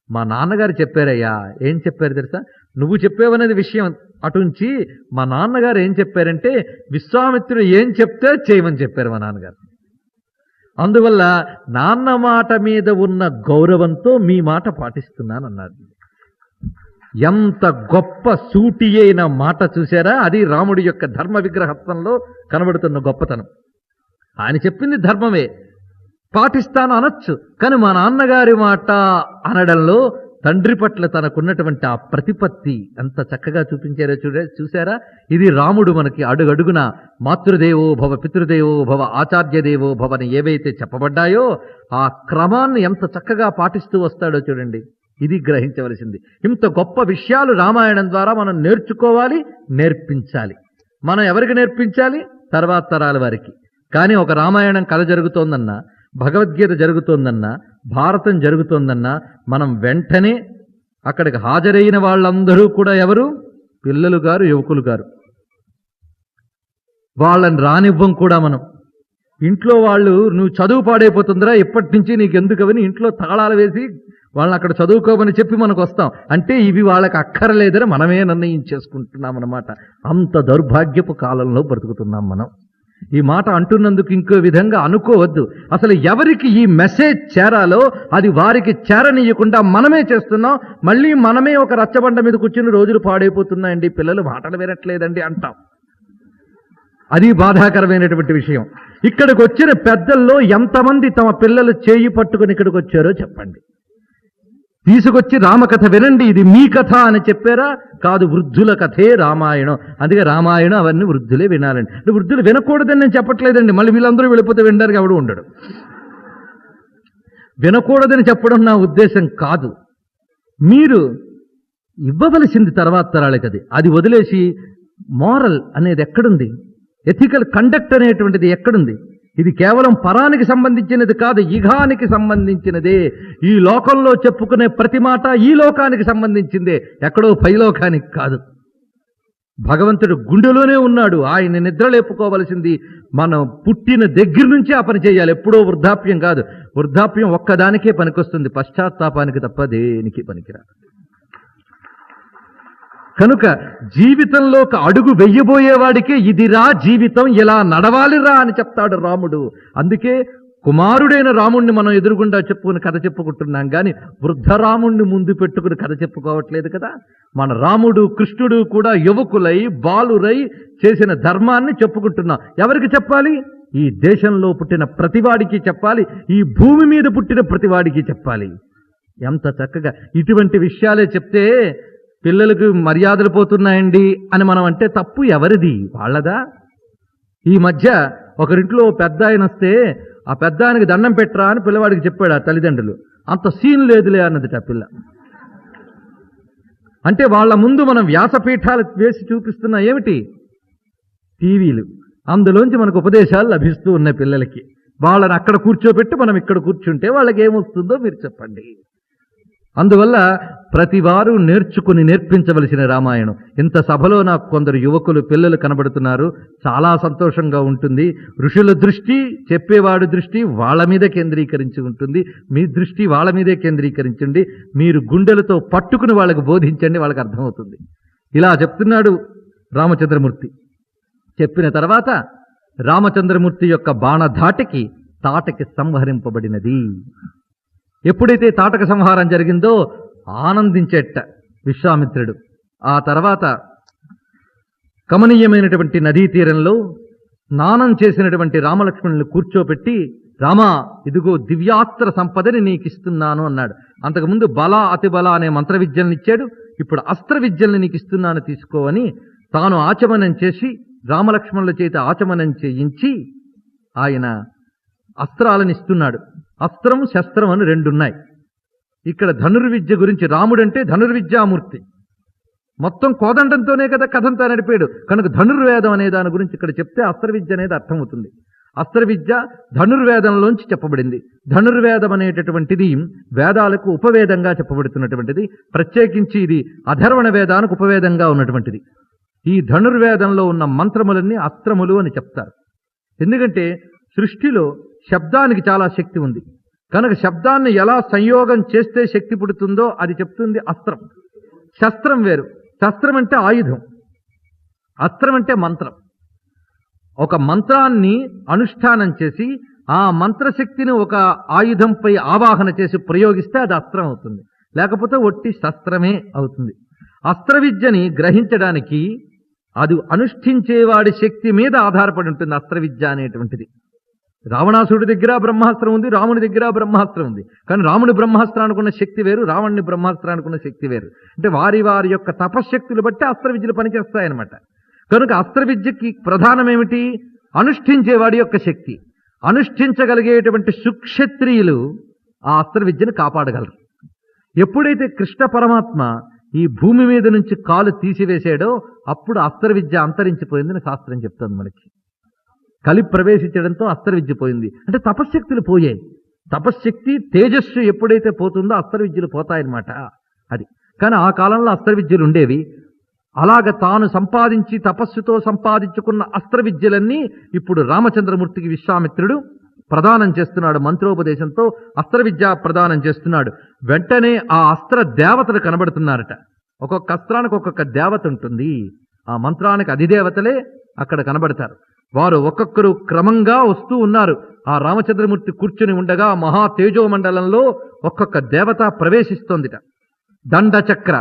S1: మా నాన్నగారు చెప్పారయ్యా. ఏం చెప్పారు తెలుసా? నువ్వు చెప్పేవనేది విషయం అటుంచి మా నాన్నగారు ఏం చెప్పారంటే విశ్వామిత్రుడు ఏం చెప్తే చేయమని చెప్పారు మా నాన్నగారు. అందువల్ల నాన్న మాట మీద ఉన్న గౌరవంతో మీ మాట పాటిస్తున్నానన్నారు. ఎంత గొప్ప సూటి అయిన మాట చూశారా? అది రాముడి యొక్క ధర్మ విగ్రహత్వంలో కనబడుతున్న గొప్పతనం. ఆయన చెప్పింది ధర్మమే, పాటిస్తాను అనొచ్చు. కానీ మా నాన్నగారి మాట అనడంలో తండ్రి పట్ల తనకున్నటువంటి ఆ ప్రతిపత్తి ఎంత చక్కగా చూపించారో చూశారా? ఇది రాముడు మనకి అడుగడుగున మాతృదేవో భవ పితృదేవో భవ ఆచార్యదేవో భవని ఏవైతే చెప్పబడ్డాయో ఆ క్రమాన్ని ఎంత చక్కగా పాటిస్తూ వస్తాడో చూడండి. ఇది గ్రహించవలసింది. ఇంత గొప్ప విషయాలు రామాయణం ద్వారా మనం నేర్చుకోవాలి, నేర్పించాలి. మనం ఎవరికి నేర్పించాలి? తర్వాత తరాల వారికి. కానీ ఒక రామాయణం కథ జరుగుతోందన్నా, భగవద్గీత జరుగుతోందన్నా, భారతం జరుగుతోందన్నా మనం వెంటనే అక్కడికి హాజరైన వాళ్ళందరూ కూడా ఎవరు? పిల్లలు గారు, యువకులు గారు. వాళ్ళని రానివ్వం కూడా మనం. ఇంట్లో వాళ్ళు నువ్వు చదువు పాడైపోతుందిరా ఇప్పటి నుంచి నీకెందుకవని ఇంట్లో తాళాలు వేసి వాళ్ళని అక్కడ చదువుకోమని చెప్పి మనకు వస్తాం. అంటే ఇవి వాళ్ళకి అక్కరలేదని మనమే నిర్ణయించేసుకుంటున్నాం అన్నమాట. అంత దౌర్భాగ్యపు కాలంలో బ్రతుకుతున్నాం మనం. ఈ మాట అంటున్నందుకు ఇంకో విధంగా అనుకోవద్దు. అసలు ఎవరికి ఈ మెసేజ్ చేరాలో అది వారికి చేరనీయకుండా మనమే చేస్తున్నాం. మళ్ళీ మనమే ఒక రచ్చబండ మీద కూర్చుని రోజులు పాడైపోతున్నాయండి, పిల్లలు మాటలు వినట్లేదండి అంటాం. అది బాధాకరమైనటువంటి విషయం. ఇక్కడికి వచ్చిన పెద్దల్లో ఎంతమంది తమ పిల్లలు చేయి పట్టుకుని ఇక్కడికి వచ్చారో చెప్పండి. తీసుకొచ్చి రామకథ వినండి, ఇది మీ కథ అని చెప్పారా? కాదు, వృద్ధుల కథే రామాయణం. అందుకే రామాయణం అవన్నీ వృద్ధులే వినాలండి. అంటే వృద్ధులు వినకూడదని నేను చెప్పట్లేదండి. మళ్ళీ వీళ్ళందరూ వెళ్ళిపోతే వినడానికి ఎవడు ఉండడు. వినకూడదని చెప్పడం నా ఉద్దేశం కాదు. మీరు ఇవ్వవలసింది తర్వాత తరాలకి. అది వదిలేసి మోరల్ అనేది ఎక్కడుంది? ఎథికల్ కండక్ట్ అనేటువంటిది ఎక్కడుంది? ఇది కేవలం పరానికి సంబంధించినది కాదు, ఇఘానికి సంబంధించినదే. ఈ లోకంలో చెప్పుకునే ప్రతి మాట ఈ లోకానికి సంబంధించిందే, ఎక్కడో పైలోకానికి కాదు. భగవంతుడు గుండెలోనే ఉన్నాడు. ఆయన నిద్రలేపుకోవలసింది మనం పుట్టిన దగ్గర నుంచి ఆ పని చేయాలి. ఎప్పుడో వృద్ధాప్యం కాదు. వృద్ధాప్యం ఒక్కదానికే పనికొస్తుంది, పశ్చాత్తాపానికి తప్ప దేనికి పనికిరాదు. కనుక జీవితంలో ఒక అడుగు వెయ్యబోయేవాడికే ఇదిరా జీవితం, ఇలా నడవాలిరా అని చెప్తాడు రాముడు. అందుకే కుమారుడైన రాముణ్ణి మనం ఎదురుగుండా చెప్పుకుని కథ చెప్పుకుంటున్నాం, కానీ వృద్ధ రాముణ్ణి ముందు పెట్టుకుని కథ చెప్పుకోవట్లేదు కదా. మన రాముడు కృష్ణుడు కూడా యువకులై బాలురై చేసిన ధర్మాన్ని చెప్పుకుంటున్నాం. ఎవరికి చెప్పాలి? ఈ దేశంలో పుట్టిన ప్రతివాడికి చెప్పాలి, ఈ భూమి మీద పుట్టిన ప్రతివాడికి చెప్పాలి. ఎంత చక్కగా ఇటువంటి విషయాలే చెప్తే పిల్లలకు మర్యాదలు పోతున్నాయండి అని మనం అంటే తప్పు ఎవరిది? వాళ్ళదా? ఈ మధ్య ఒకరింట్లో పెద్ద ఆయన వస్తే ఆ పెద్ద ఆయనకి దండం పెట్టరా అని పిల్లవాడికి చెప్పాడు ఆ తల్లిదండ్రులు. అంత సీన్ లేదులే అన్నది ఆ పిల్ల. అంటే వాళ్ళ ముందు మనం వ్యాసపీఠాలు వేసి చూపిస్తున్నా ఏమిటి? టీవీలు. అందులోంచి మనకు ఉపదేశాలు లభిస్తూ ఉన్నాయి పిల్లలకి. వాళ్ళని అక్కడ కూర్చోబెట్టి మనం ఇక్కడ కూర్చుంటే వాళ్ళకి ఏమొస్తుందో మీరు చెప్పండి. అందువల్ల ప్రతివారు నేర్చుకుని నేర్పించవలసిన రామాయణం. ఇంత సభలో నాకు కొందరు యువకులు పిల్లలు కనబడుతున్నారు, చాలా సంతోషంగా ఉంటుంది. ఋషుల దృష్టి, చెప్పేవాడి దృష్టి వాళ్ళ మీద కేంద్రీకరించి ఉంటుంది. మీ దృష్టి వాళ్ళ మీదే కేంద్రీకరించండి. మీరు గుండెలతో పట్టుకుని వాళ్ళకు బోధించండి, వాళ్ళకి అర్థమవుతుంది. ఇలా చెప్తున్నాడు రామచంద్రమూర్తి. చెప్పిన తర్వాత రామచంద్రమూర్తి యొక్క బాణధాటికి తాటకి సంహరింపబడినది. ఎప్పుడైతే తాటక సంహారం జరిగిందో ఆనందించేట విశ్వామిత్రుడు. ఆ తర్వాత కమనీయమైనటువంటి నదీ తీరంలో స్నానం చేసినటువంటి రామలక్ష్మణుని కూర్చోపెట్టి, రామా ఇదిగో దివ్యాస్త్ర సంపదని నీకిస్తున్నాను అన్నాడు. అంతకుముందు బల అతిబల అనే మంత్ర విద్యలను ఇచ్చాడు, ఇప్పుడు అస్త్ర విద్యల్ని నీకు ఇస్తున్నాను తీసుకో అని తాను ఆచమనం చేసి రామలక్ష్మణుల చేత ఆచమనం చేయించి ఆయన అస్త్రాలను ఇస్తున్నాడు. అస్త్రం శస్త్రం అని రెండున్నాయి. ఇక్కడ ధనుర్విద్య గురించి, రాముడంటే ధనుర్విద్యామూర్తి, మొత్తం కోదండంతోనే కదా కథంతా నడిపాడు. కనుక ధనుర్వేదం అనే దాని గురించి ఇక్కడ చెప్తే అస్త్రవిద్య అనేది అర్థమవుతుంది. అస్త్రవిద్య ధనుర్వేదంలోంచి చెప్పబడింది. ధనుర్వేదం అనేటటువంటిది వేదాలకు ఉపవేదంగా చెప్పబడుతున్నటువంటిది. ప్రత్యేకించి ఇది అధర్వణ వేదానికి ఉపవేదంగా ఉన్నటువంటిది. ఈ ధనుర్వేదంలో ఉన్న మంత్రములన్నీ అస్త్రములు అని చెప్తారు. ఎందుకంటే సృష్టిలో శబ్దానికి చాలా శక్తి ఉంది. కనుక శబ్దాన్ని ఎలా సంయోగం చేస్తే శక్తి పుడుతుందో అది చెప్తుంది అస్త్రం. శస్త్రం వేరు. శస్త్రం అంటే ఆయుధం, అస్త్రం అంటే మంత్రం. ఒక మంత్రాన్ని అనుష్ఠానం చేసి ఆ మంత్రశక్తిని ఒక ఆయుధంపై ఆవాహన చేసి ప్రయోగిస్తే అది అస్త్రం అవుతుంది, లేకపోతే ఒట్టి శస్త్రమే అవుతుంది. అస్త్ర విద్యని గ్రహించడానికి అది అనుష్ఠించేవాడి శక్తి మీద ఆధారపడి ఉంటుంది అస్త్ర విద్య అనేటువంటిది. రావణాసుడి దగ్గర బ్రహ్మాస్త్రం ఉంది, రాముడి దగ్గర బ్రహ్మాస్త్రం ఉంది. కానీ రాముడి బ్రహ్మాస్త్రానికి ఉన్న శక్తి వేరు, రావణుని బ్రహ్మాస్త్రానికి ఉన్న శక్తి వేరు. అంటే వారి వారి యొక్క తపశ్శక్తులు బట్టి అస్త్ర విద్యలు పనిచేస్తాయన్నమాట. కనుక అస్త్ర విద్యకి ప్రధానమేమిటి? అనుష్ఠించేవాడి యొక్క శక్తి. అనుష్ఠించగలిగేటువంటి సుక్షత్రియులు ఆ అస్త్ర విద్యను కాపాడగలరు. ఎప్పుడైతే కృష్ణ పరమాత్మ ఈ భూమి మీద నుంచి కాలు తీసివేశాడో అప్పుడు అస్త్ర విద్య అంతరించిపోయిందని శాస్త్రం చెప్తుంది మనకి. కలి ప్రవేశించడంతో అస్త్ర విద్య పోయింది. అంటే తపశ్శక్తులు పోయాయి. తపశ్శక్తి తేజస్సు ఎప్పుడైతే పోతుందో అస్త్ర విద్యలు పోతాయన్నమాట. అది కానీ ఆ కాలంలో అస్త్ర విద్యలు ఉండేవి. అలాగ తాను సంపాదించి తపస్సుతో సంపాదించుకున్న అస్త్ర విద్యలన్నీ ఇప్పుడు రామచంద్రమూర్తికి విశ్వామిత్రుడు ప్రదానం చేస్తున్నాడు. మంత్రోపదేశంతో అస్త్ర విద్య ప్రదానం చేస్తున్నాడు. వెంటనే ఆ అస్త్ర దేవతలు కనబడుతున్నారట. ఒక్కొక్క అస్త్రానికి ఒక్కొక్క దేవత ఉంటుంది. ఆ మంత్రానికి అధిదేవతలే అక్కడ కనబడతారు. వారు ఒక్కొక్కరు క్రమంగా వస్తూ ఉన్నారు. ఆ రామచంద్రమూర్తి కూర్చుని ఉండగా మహా తేజోమండలంలో ఒక్కొక్క దేవత ప్రవేశిస్తోందిట. దండచక్ర,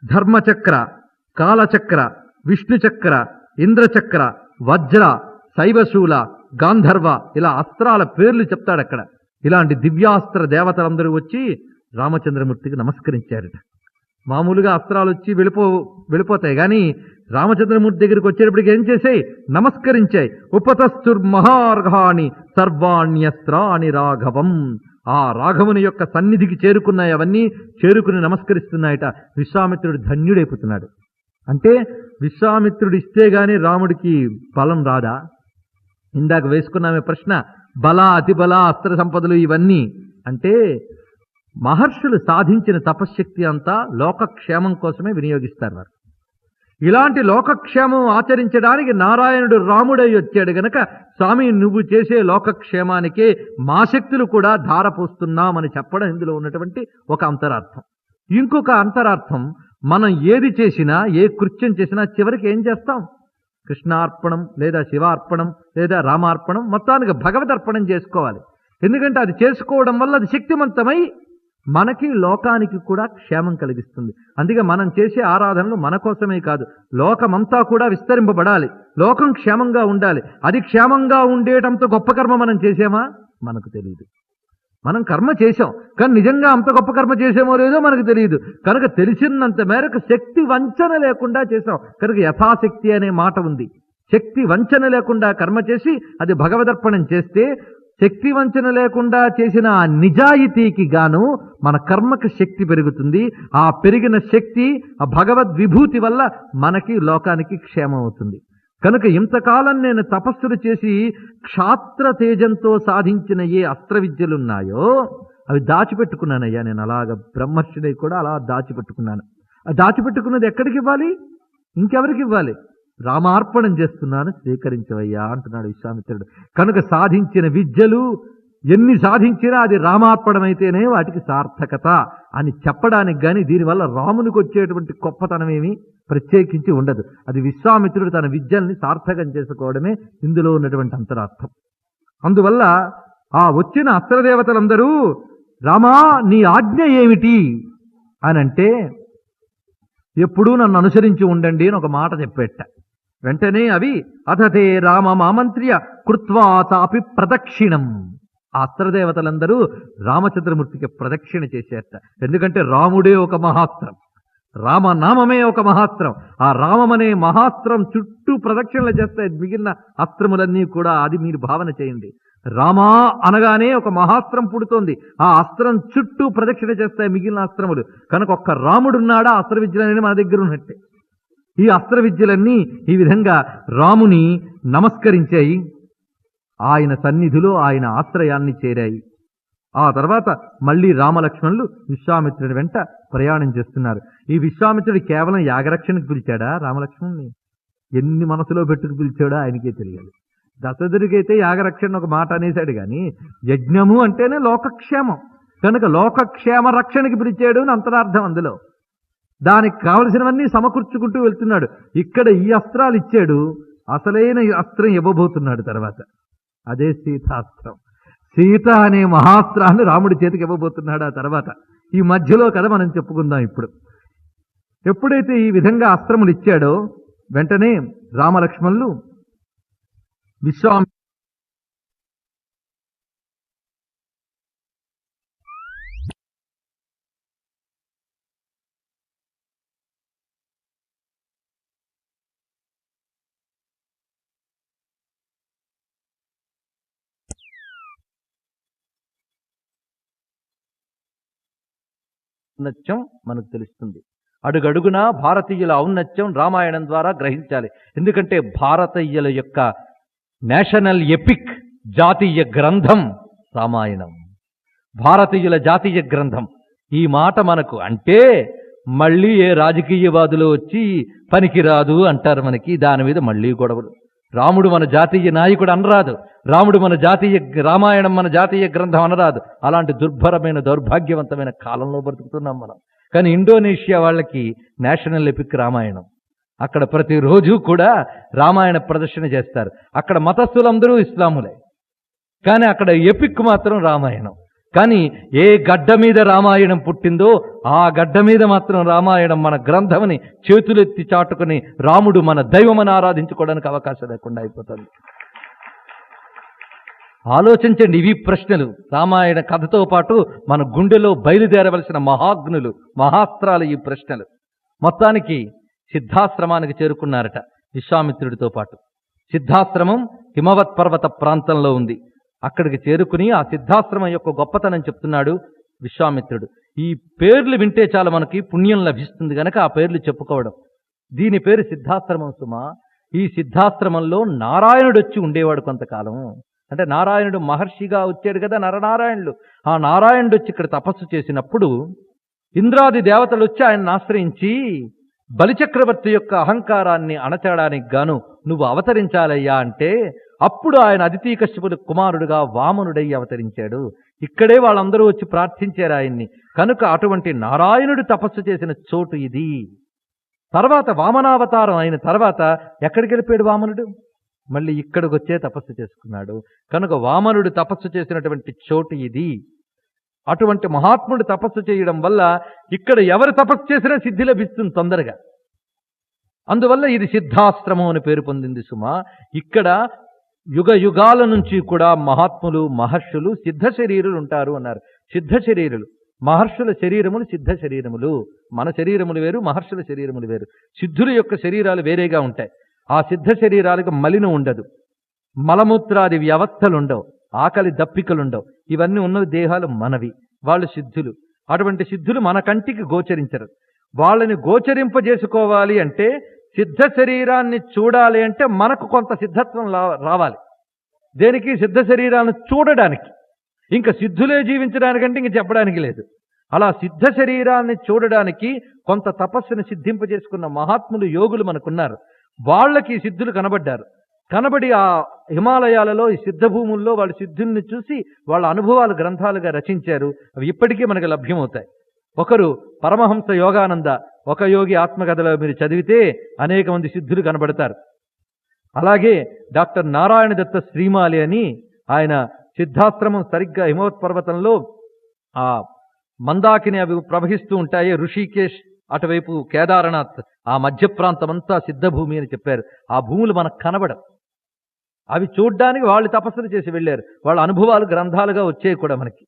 S1: ధర్మచక్ర, కాలచక్ర, విష్ణుచక్ర, ఇంద్రచక్ర, వజ్ర, శైవశూల, గాంధర్వ, ఇలా అస్త్రాల పేర్లు చెప్తాడు అక్కడ. ఇలాంటి దివ్యాస్త్ర దేవతలందరూ వచ్చి రామచంద్రమూర్తికి నమస్కరించారట. మామూలుగా అస్త్రాలు వచ్చి వెళ్ళిపోతాయి, కానీ రామచంద్రమూర్తి దగ్గరికి వచ్చేటప్పటికి ఏం చేసాయి? నమస్కరించాయి. ఉపతస్థుర్మహార్ఘాని సర్వాణ్యస్త్రాని రాఘవం. ఆ రాఘవుని యొక్క సన్నిధికి చేరుకున్నాయి. అవన్నీ చేరుకుని నమస్కరిస్తున్నాయట. విశ్వామిత్రుడు ధన్యుడైపోతున్నాడు. అంటే విశ్వామిత్రుడు ఇస్తే గాని రాముడికి బలం రాదా? ఇందాక వేసుకున్నామే ప్రశ్న, బల అతిబల అస్త్ర సంపదలు ఇవన్నీ అంటే మహర్షులు సాధించిన తపశ్శక్తి అంతా లోకక్షేమం కోసమే వినియోగిస్తారు వారు. ఇలాంటి లోకక్షేమం ఆచరించడానికి నారాయణుడు రాముడై వచ్చాడు గనక, స్వామి నువ్వు చేసే లోకక్షేమానికే మా శక్తులు కూడా ధారపోస్తున్నామని చెప్పడం ఇందులో ఉన్నటువంటి ఒక అంతరార్థం. ఇంకొక అంతరార్థం, మనం ఏది చేసినా ఏ కృత్యం చేసినా చివరికి ఏం చేస్తాం? కృష్ణార్పణం లేదా శివార్పణం లేదా రామార్పణం, మొత్తానికి భగవదర్పణం చేసుకోవాలి. ఎందుకంటే అది చేసుకోవడం వల్ల అది శక్తివంతమై మనకి లోకానికి కూడా క్షేమం కలిగిస్తుంది. అందుకే మనం చేసే ఆరాధనలు మన కోసమే కాదు, లోకమంతా కూడా విస్తరింపబడాలి, లోకం క్షేమంగా ఉండాలి. అది క్షేమంగా ఉండేటంత గొప్ప కర్మ మనం చేసామా? మనకు తెలియదు. మనం కర్మ చేశాం, కానీ నిజంగా అంత గొప్ప కర్మ చేసామో లేదో మనకు తెలియదు. కనుక తెలిసినంత మేరకు శక్తి వంచన లేకుండా చేశాం. కనుక యథాశక్తి అనే మాట ఉంది. శక్తి వంచన లేకుండా కర్మ చేసి అది భగవదర్పణం చేస్తే, శక్తి వంచన లేకుండా చేసిన ఆ నిజాయితీకి గాను మన కర్మకు శక్తి పెరుగుతుంది. ఆ పెరిగిన శక్తి ఆ భగవద్ విభూతి వల్ల మనకి లోకానికి క్షేమం అవుతుంది. కనుక ఇంతకాలం నేను తపస్సులు చేసి క్షాత్ర తేజంతో సాధించిన ఏ అస్త్ర విద్యలున్నాయో అవి దాచిపెట్టుకున్నానయ్యా. నేను అలాగ బ్రహ్మర్షిని కూడా అలా దాచిపెట్టుకున్నాను. ఆ దాచిపెట్టుకున్నది ఎక్కడికి ఇవ్వాలి? ఇంకెవరికి ఇవ్వాలి? రామార్పణం చేస్తున్నాను, స్వీకరించవయ్యా అంటున్నాడు విశ్వామిత్రుడు. కనుక సాధించిన విద్యలు ఎన్ని సాధించినా అది రామార్పణమైతేనే వాటికి సార్థకత అని చెప్పడానికి కానీ దీనివల్ల రామునికి వచ్చేటువంటి గొప్పతనం ఏమి ప్రత్యేకించి ఉండదు. అది విశ్వామిత్రుడు తన విద్యల్ని సార్థకం చేసుకోవడమే ఇందులో ఉన్నటువంటి అంతరార్థం. అందువల్ల ఆ వచ్చిన అస్త్రదేవతలందరూ రామా నీ ఆజ్ఞ ఏమిటి అని అంటే, ఎప్పుడూ నన్ను అనుసరించి ఉండండి అని ఒక మాట చెప్పేట. వెంటనే అవి అథతే రామ మామంత్ర్య కృత్వా తాపి ప్రదక్షిణం. ఆ అస్త్రదేవతలందరూ రామచంద్రమూర్తికి ప్రదక్షిణ చేసేట. ఎందుకంటే రాముడే ఒక మహాస్త్రం, రామనామమే ఒక మహాస్త్రం. ఆ రామమనే మహాస్త్రం చుట్టూ ప్రదక్షిణలు చేస్తాయి మిగిలిన అస్త్రములన్నీ కూడా. అది మీరు భావన చేయండి. రామా అనగానే ఒక మహాస్త్రం పుడుతోంది, ఆ అస్త్రం చుట్టూ ప్రదక్షిణ చేస్తాయి మిగిలిన అస్త్రములు. కనుక ఒక్క రాముడున్నాడా అస్త్ర విద్యలన్నీ మన దగ్గర ఉన్నట్టే. ఈ అస్త్ర విద్యలన్నీ ఈ విధంగా రాముని నమస్కరించాయి, ఆయన సన్నిధిలో ఆయన ఆశ్రయాన్ని చేరాయి. ఆ తర్వాత మళ్ళీ రామలక్ష్మణులు విశ్వామిత్రుడి వెంట ప్రయాణం చేస్తున్నారు. ఈ విశ్వామిత్రుడు కేవలం యాగరక్షణకు పిలిచాడా రామలక్ష్మణుని? ఎన్ని మనసులో పెట్టుకు పిలిచాడో ఆయనకే తెలియాలి. దశరథుడికైతే యాగరక్షణ ఒక మాట అనేశాడు, కానీ యజ్ఞము అంటేనే లోకక్షేమం కనుక లోకక్షేమ రక్షణకి పిలిచాడు అని అంతరార్థం. అందులో దానికి కావలసినవన్నీ సమకూర్చుకుంటూ వెళ్తున్నాడు. ఇక్కడ ఈ అస్త్రాలు ఇచ్చాడు, అసలైన అస్త్రం ఇవ్వబోతున్నాడు తర్వాత. అదే సీతాస్త్రం. సీత అనే మహాస్త్రాన్ని రాముడి చేతికి ఇవ్వబోతున్నాడు ఆ తర్వాత. ఈ మధ్యలో కథ మనం చెప్పుకుందాం ఇప్పుడు. ఎప్పుడైతే ఈ విధంగా అస్త్రములు ఇచ్చాడో వెంటనే రామలక్ష్మణులు ఔన్నత్యం మనకు తెలుస్తుంది. అడుగడుగునా భారతీయుల ఔన్నత్యం రామాయణం ద్వారా గ్రహించాలి. ఎందుకంటే భారతీయుల యొక్క నేషనల్ ఎపిక్, జాతీయ గ్రంథం రామాయణం, భారతీయుల జాతీయ గ్రంథం. ఈ మాట మనకు అంటే మళ్ళీ ఏ రాజకీయవాదులు వచ్చి పనికిరాదు అంటారు మనకి, దాని మీద మళ్ళీ గొడవలు. రాముడు మన జాతీయ నాయకుడు అనరాదు, రాముడు మన జాతీయ రామాయణం మన జాతీయ గ్రంథం అనరాదు. అలాంటి దుర్భరమైన దౌర్భాగ్యవంతమైన కాలంలో బ్రతుకుతున్నాం మనం. కానీ ఇండోనేషియా వాళ్ళకి నేషనల్ ఎపిక్ రామాయణం. అక్కడ ప్రతిరోజు కూడా రామాయణ ప్రదర్శన చేస్తారు. అక్కడ మతస్థులందరూ ఇస్లాములే, కానీ అక్కడ ఎపిక్ మాత్రం రామాయణం. కానీ ఏ గడ్డ మీద రామాయణం పుట్టిందో ఆ గడ్డ మీద మాత్రం రామాయణం మన గ్రంథమని చేతులెత్తి చాటుకుని రాముడు మన దైవమని ఆరాధించుకోవడానికి అవకాశం లేకుండా అయిపోతుంది. ఆలోచించండి, ఇవి ప్రశ్నలు. రామాయణ కథతో పాటు మన గుండెలో బయలుదేరవలసిన మహాగ్నులు, మహాస్త్రాలు ఈ ప్రశ్నలు. మొత్తానికి సిద్ధాశ్రమానికి చేరుకున్నారట విశ్వామిత్రుడితో పాటు. సిద్ధాశ్రమం హిమవత్ పర్వత ప్రాంతంలో ఉంది. అక్కడికి చేరుకుని ఆ సిద్ధాశ్రమం యొక్క గొప్పతనం చెప్తున్నాడు విశ్వామిత్రుడు. ఈ పేర్లు వింటే చాలా మనకి పుణ్యం లభిస్తుంది గనక ఆ పేర్లు చెప్పుకోవడం. దీని పేరు సిద్ధాశ్రమం సుమా. ఈ సిద్ధాశ్రమంలో నారాయణుడు వచ్చి ఉండేవాడు కొంతకాలం. అంటే నారాయణుడు మహర్షిగా వచ్చాడు కదా, నరనారాయణులు. ఆ నారాయణుడు వచ్చి ఇక్కడ తపస్సు చేసినప్పుడు ఇంద్రాది దేవతలు వచ్చి ఆయన్ని ఆశ్రయించి బలిచక్రవర్తి యొక్క అహంకారాన్ని అణచడానికి గాను నువ్వు అవతరించాలయ్యా అంటే అప్పుడు ఆయన అదితి కశ్యపుడు కుమారుడుగా వామనుడై అవతరించాడు. ఇక్కడే వాళ్ళందరూ వచ్చి ప్రార్థించారు ఆయన్ని. కనుక అటువంటి నారాయణుడు తపస్సు చేసిన చోటు ఇది. తర్వాత వామనావతారం అయిన తర్వాత ఎక్కడికి వెళ్ళిపోయాడు వామనుడు? మళ్ళీ ఇక్కడికి వచ్చే తపస్సు చేసుకున్నాడు. కనుక వామనుడు తపస్సు చేసినటువంటి చోటు ఇది. అటువంటి మహాత్ముడు తపస్సు చేయడం వల్ల ఇక్కడ ఎవరు తపస్సు చేసినా సిద్ధి లభిస్తుంది తొందరగా. అందువల్ల ఇది సిద్ధాశ్రమం అని పేరు పొందింది సుమా. ఇక్కడ యుగ యుగాల నుంచి కూడా మహాత్ములు, మహర్షులు సిద్ధ శరీరులు ఉంటారు అన్నారు. సిద్ధ శరీరులు, మహర్షుల శరీరములు సిద్ధ శరీరములు. మన శరీరములు వేరు, మహర్షుల శరీరములు వేరు. సిద్ధుల యొక్క శరీరాలు వేరేగా ఉంటాయి. ఆ సిద్ధ శరీరాలకు మలినం ఉండదు, మలమూత్రాది వ్యవస్థలుండవు, ఆకలి దప్పికలుండవు. ఇవన్నీ ఉన్న దేహాలు మనవి. వాళ్ళు సిద్ధులు. అటువంటి సిద్ధులు మన కంటికి గోచరించరు. వాళ్ళని గోచరింపజేసుకోవాలి అంటే, సిద్ధ శరీరాన్ని చూడాలి అంటే మనకు కొంత సిద్ధత్వం రావాలి. దేనికి? సిద్ధ శరీరాన్ని చూడడానికి. ఇంకా సిద్ధులే జీవించడానికంటే ఇంక చెప్పడానికి లేదు. అలా సిద్ధ శరీరాన్ని చూడడానికి కొంత తపస్సును సిద్ధింపజేసుకున్న మహాత్ములు, యోగులు మనకున్నారు. వాళ్ళకి సిద్ధులు కనబడ్డారు. కనబడి ఆ హిమాలయాలలో ఈ సిద్ధభూముల్లో వాళ్ళు సిద్ధుల్ని చూసి వాళ్ళ అనుభవాలు గ్రంథాలుగా రచించారు. అవి ఇప్పటికీ మనకు లభ్యమవుతాయి. ఒకరు పరమహంస యోగానంద, ఒక యోగి ఆత్మకథలో మీరు చదివితే అనేక మంది సిద్ధులు కనబడతారు. అలాగే డాక్టర్ నారాయణ దత్త శ్రీమాలి అని ఆయన సిద్ధాశ్రమం సరిగ్గా హిమవత్ పర్వతంలో ఆ మందాకిని అవి ప్రవహిస్తూ ఉంటాయి. ఋషికేశ్ అటువైపు కేదారనాథ్, ఆ మధ్య ప్రాంతం అంతా సిద్ధభూమి అని చెప్పారు. ఆ భూములు మనకు కనబడం. అవి చూడ్డానికి వాళ్ళు తపస్సులు చేసి వెళ్ళారు. వాళ్ళ అనుభవాలు గ్రంథాలుగా వచ్చాయి కూడా మనకి.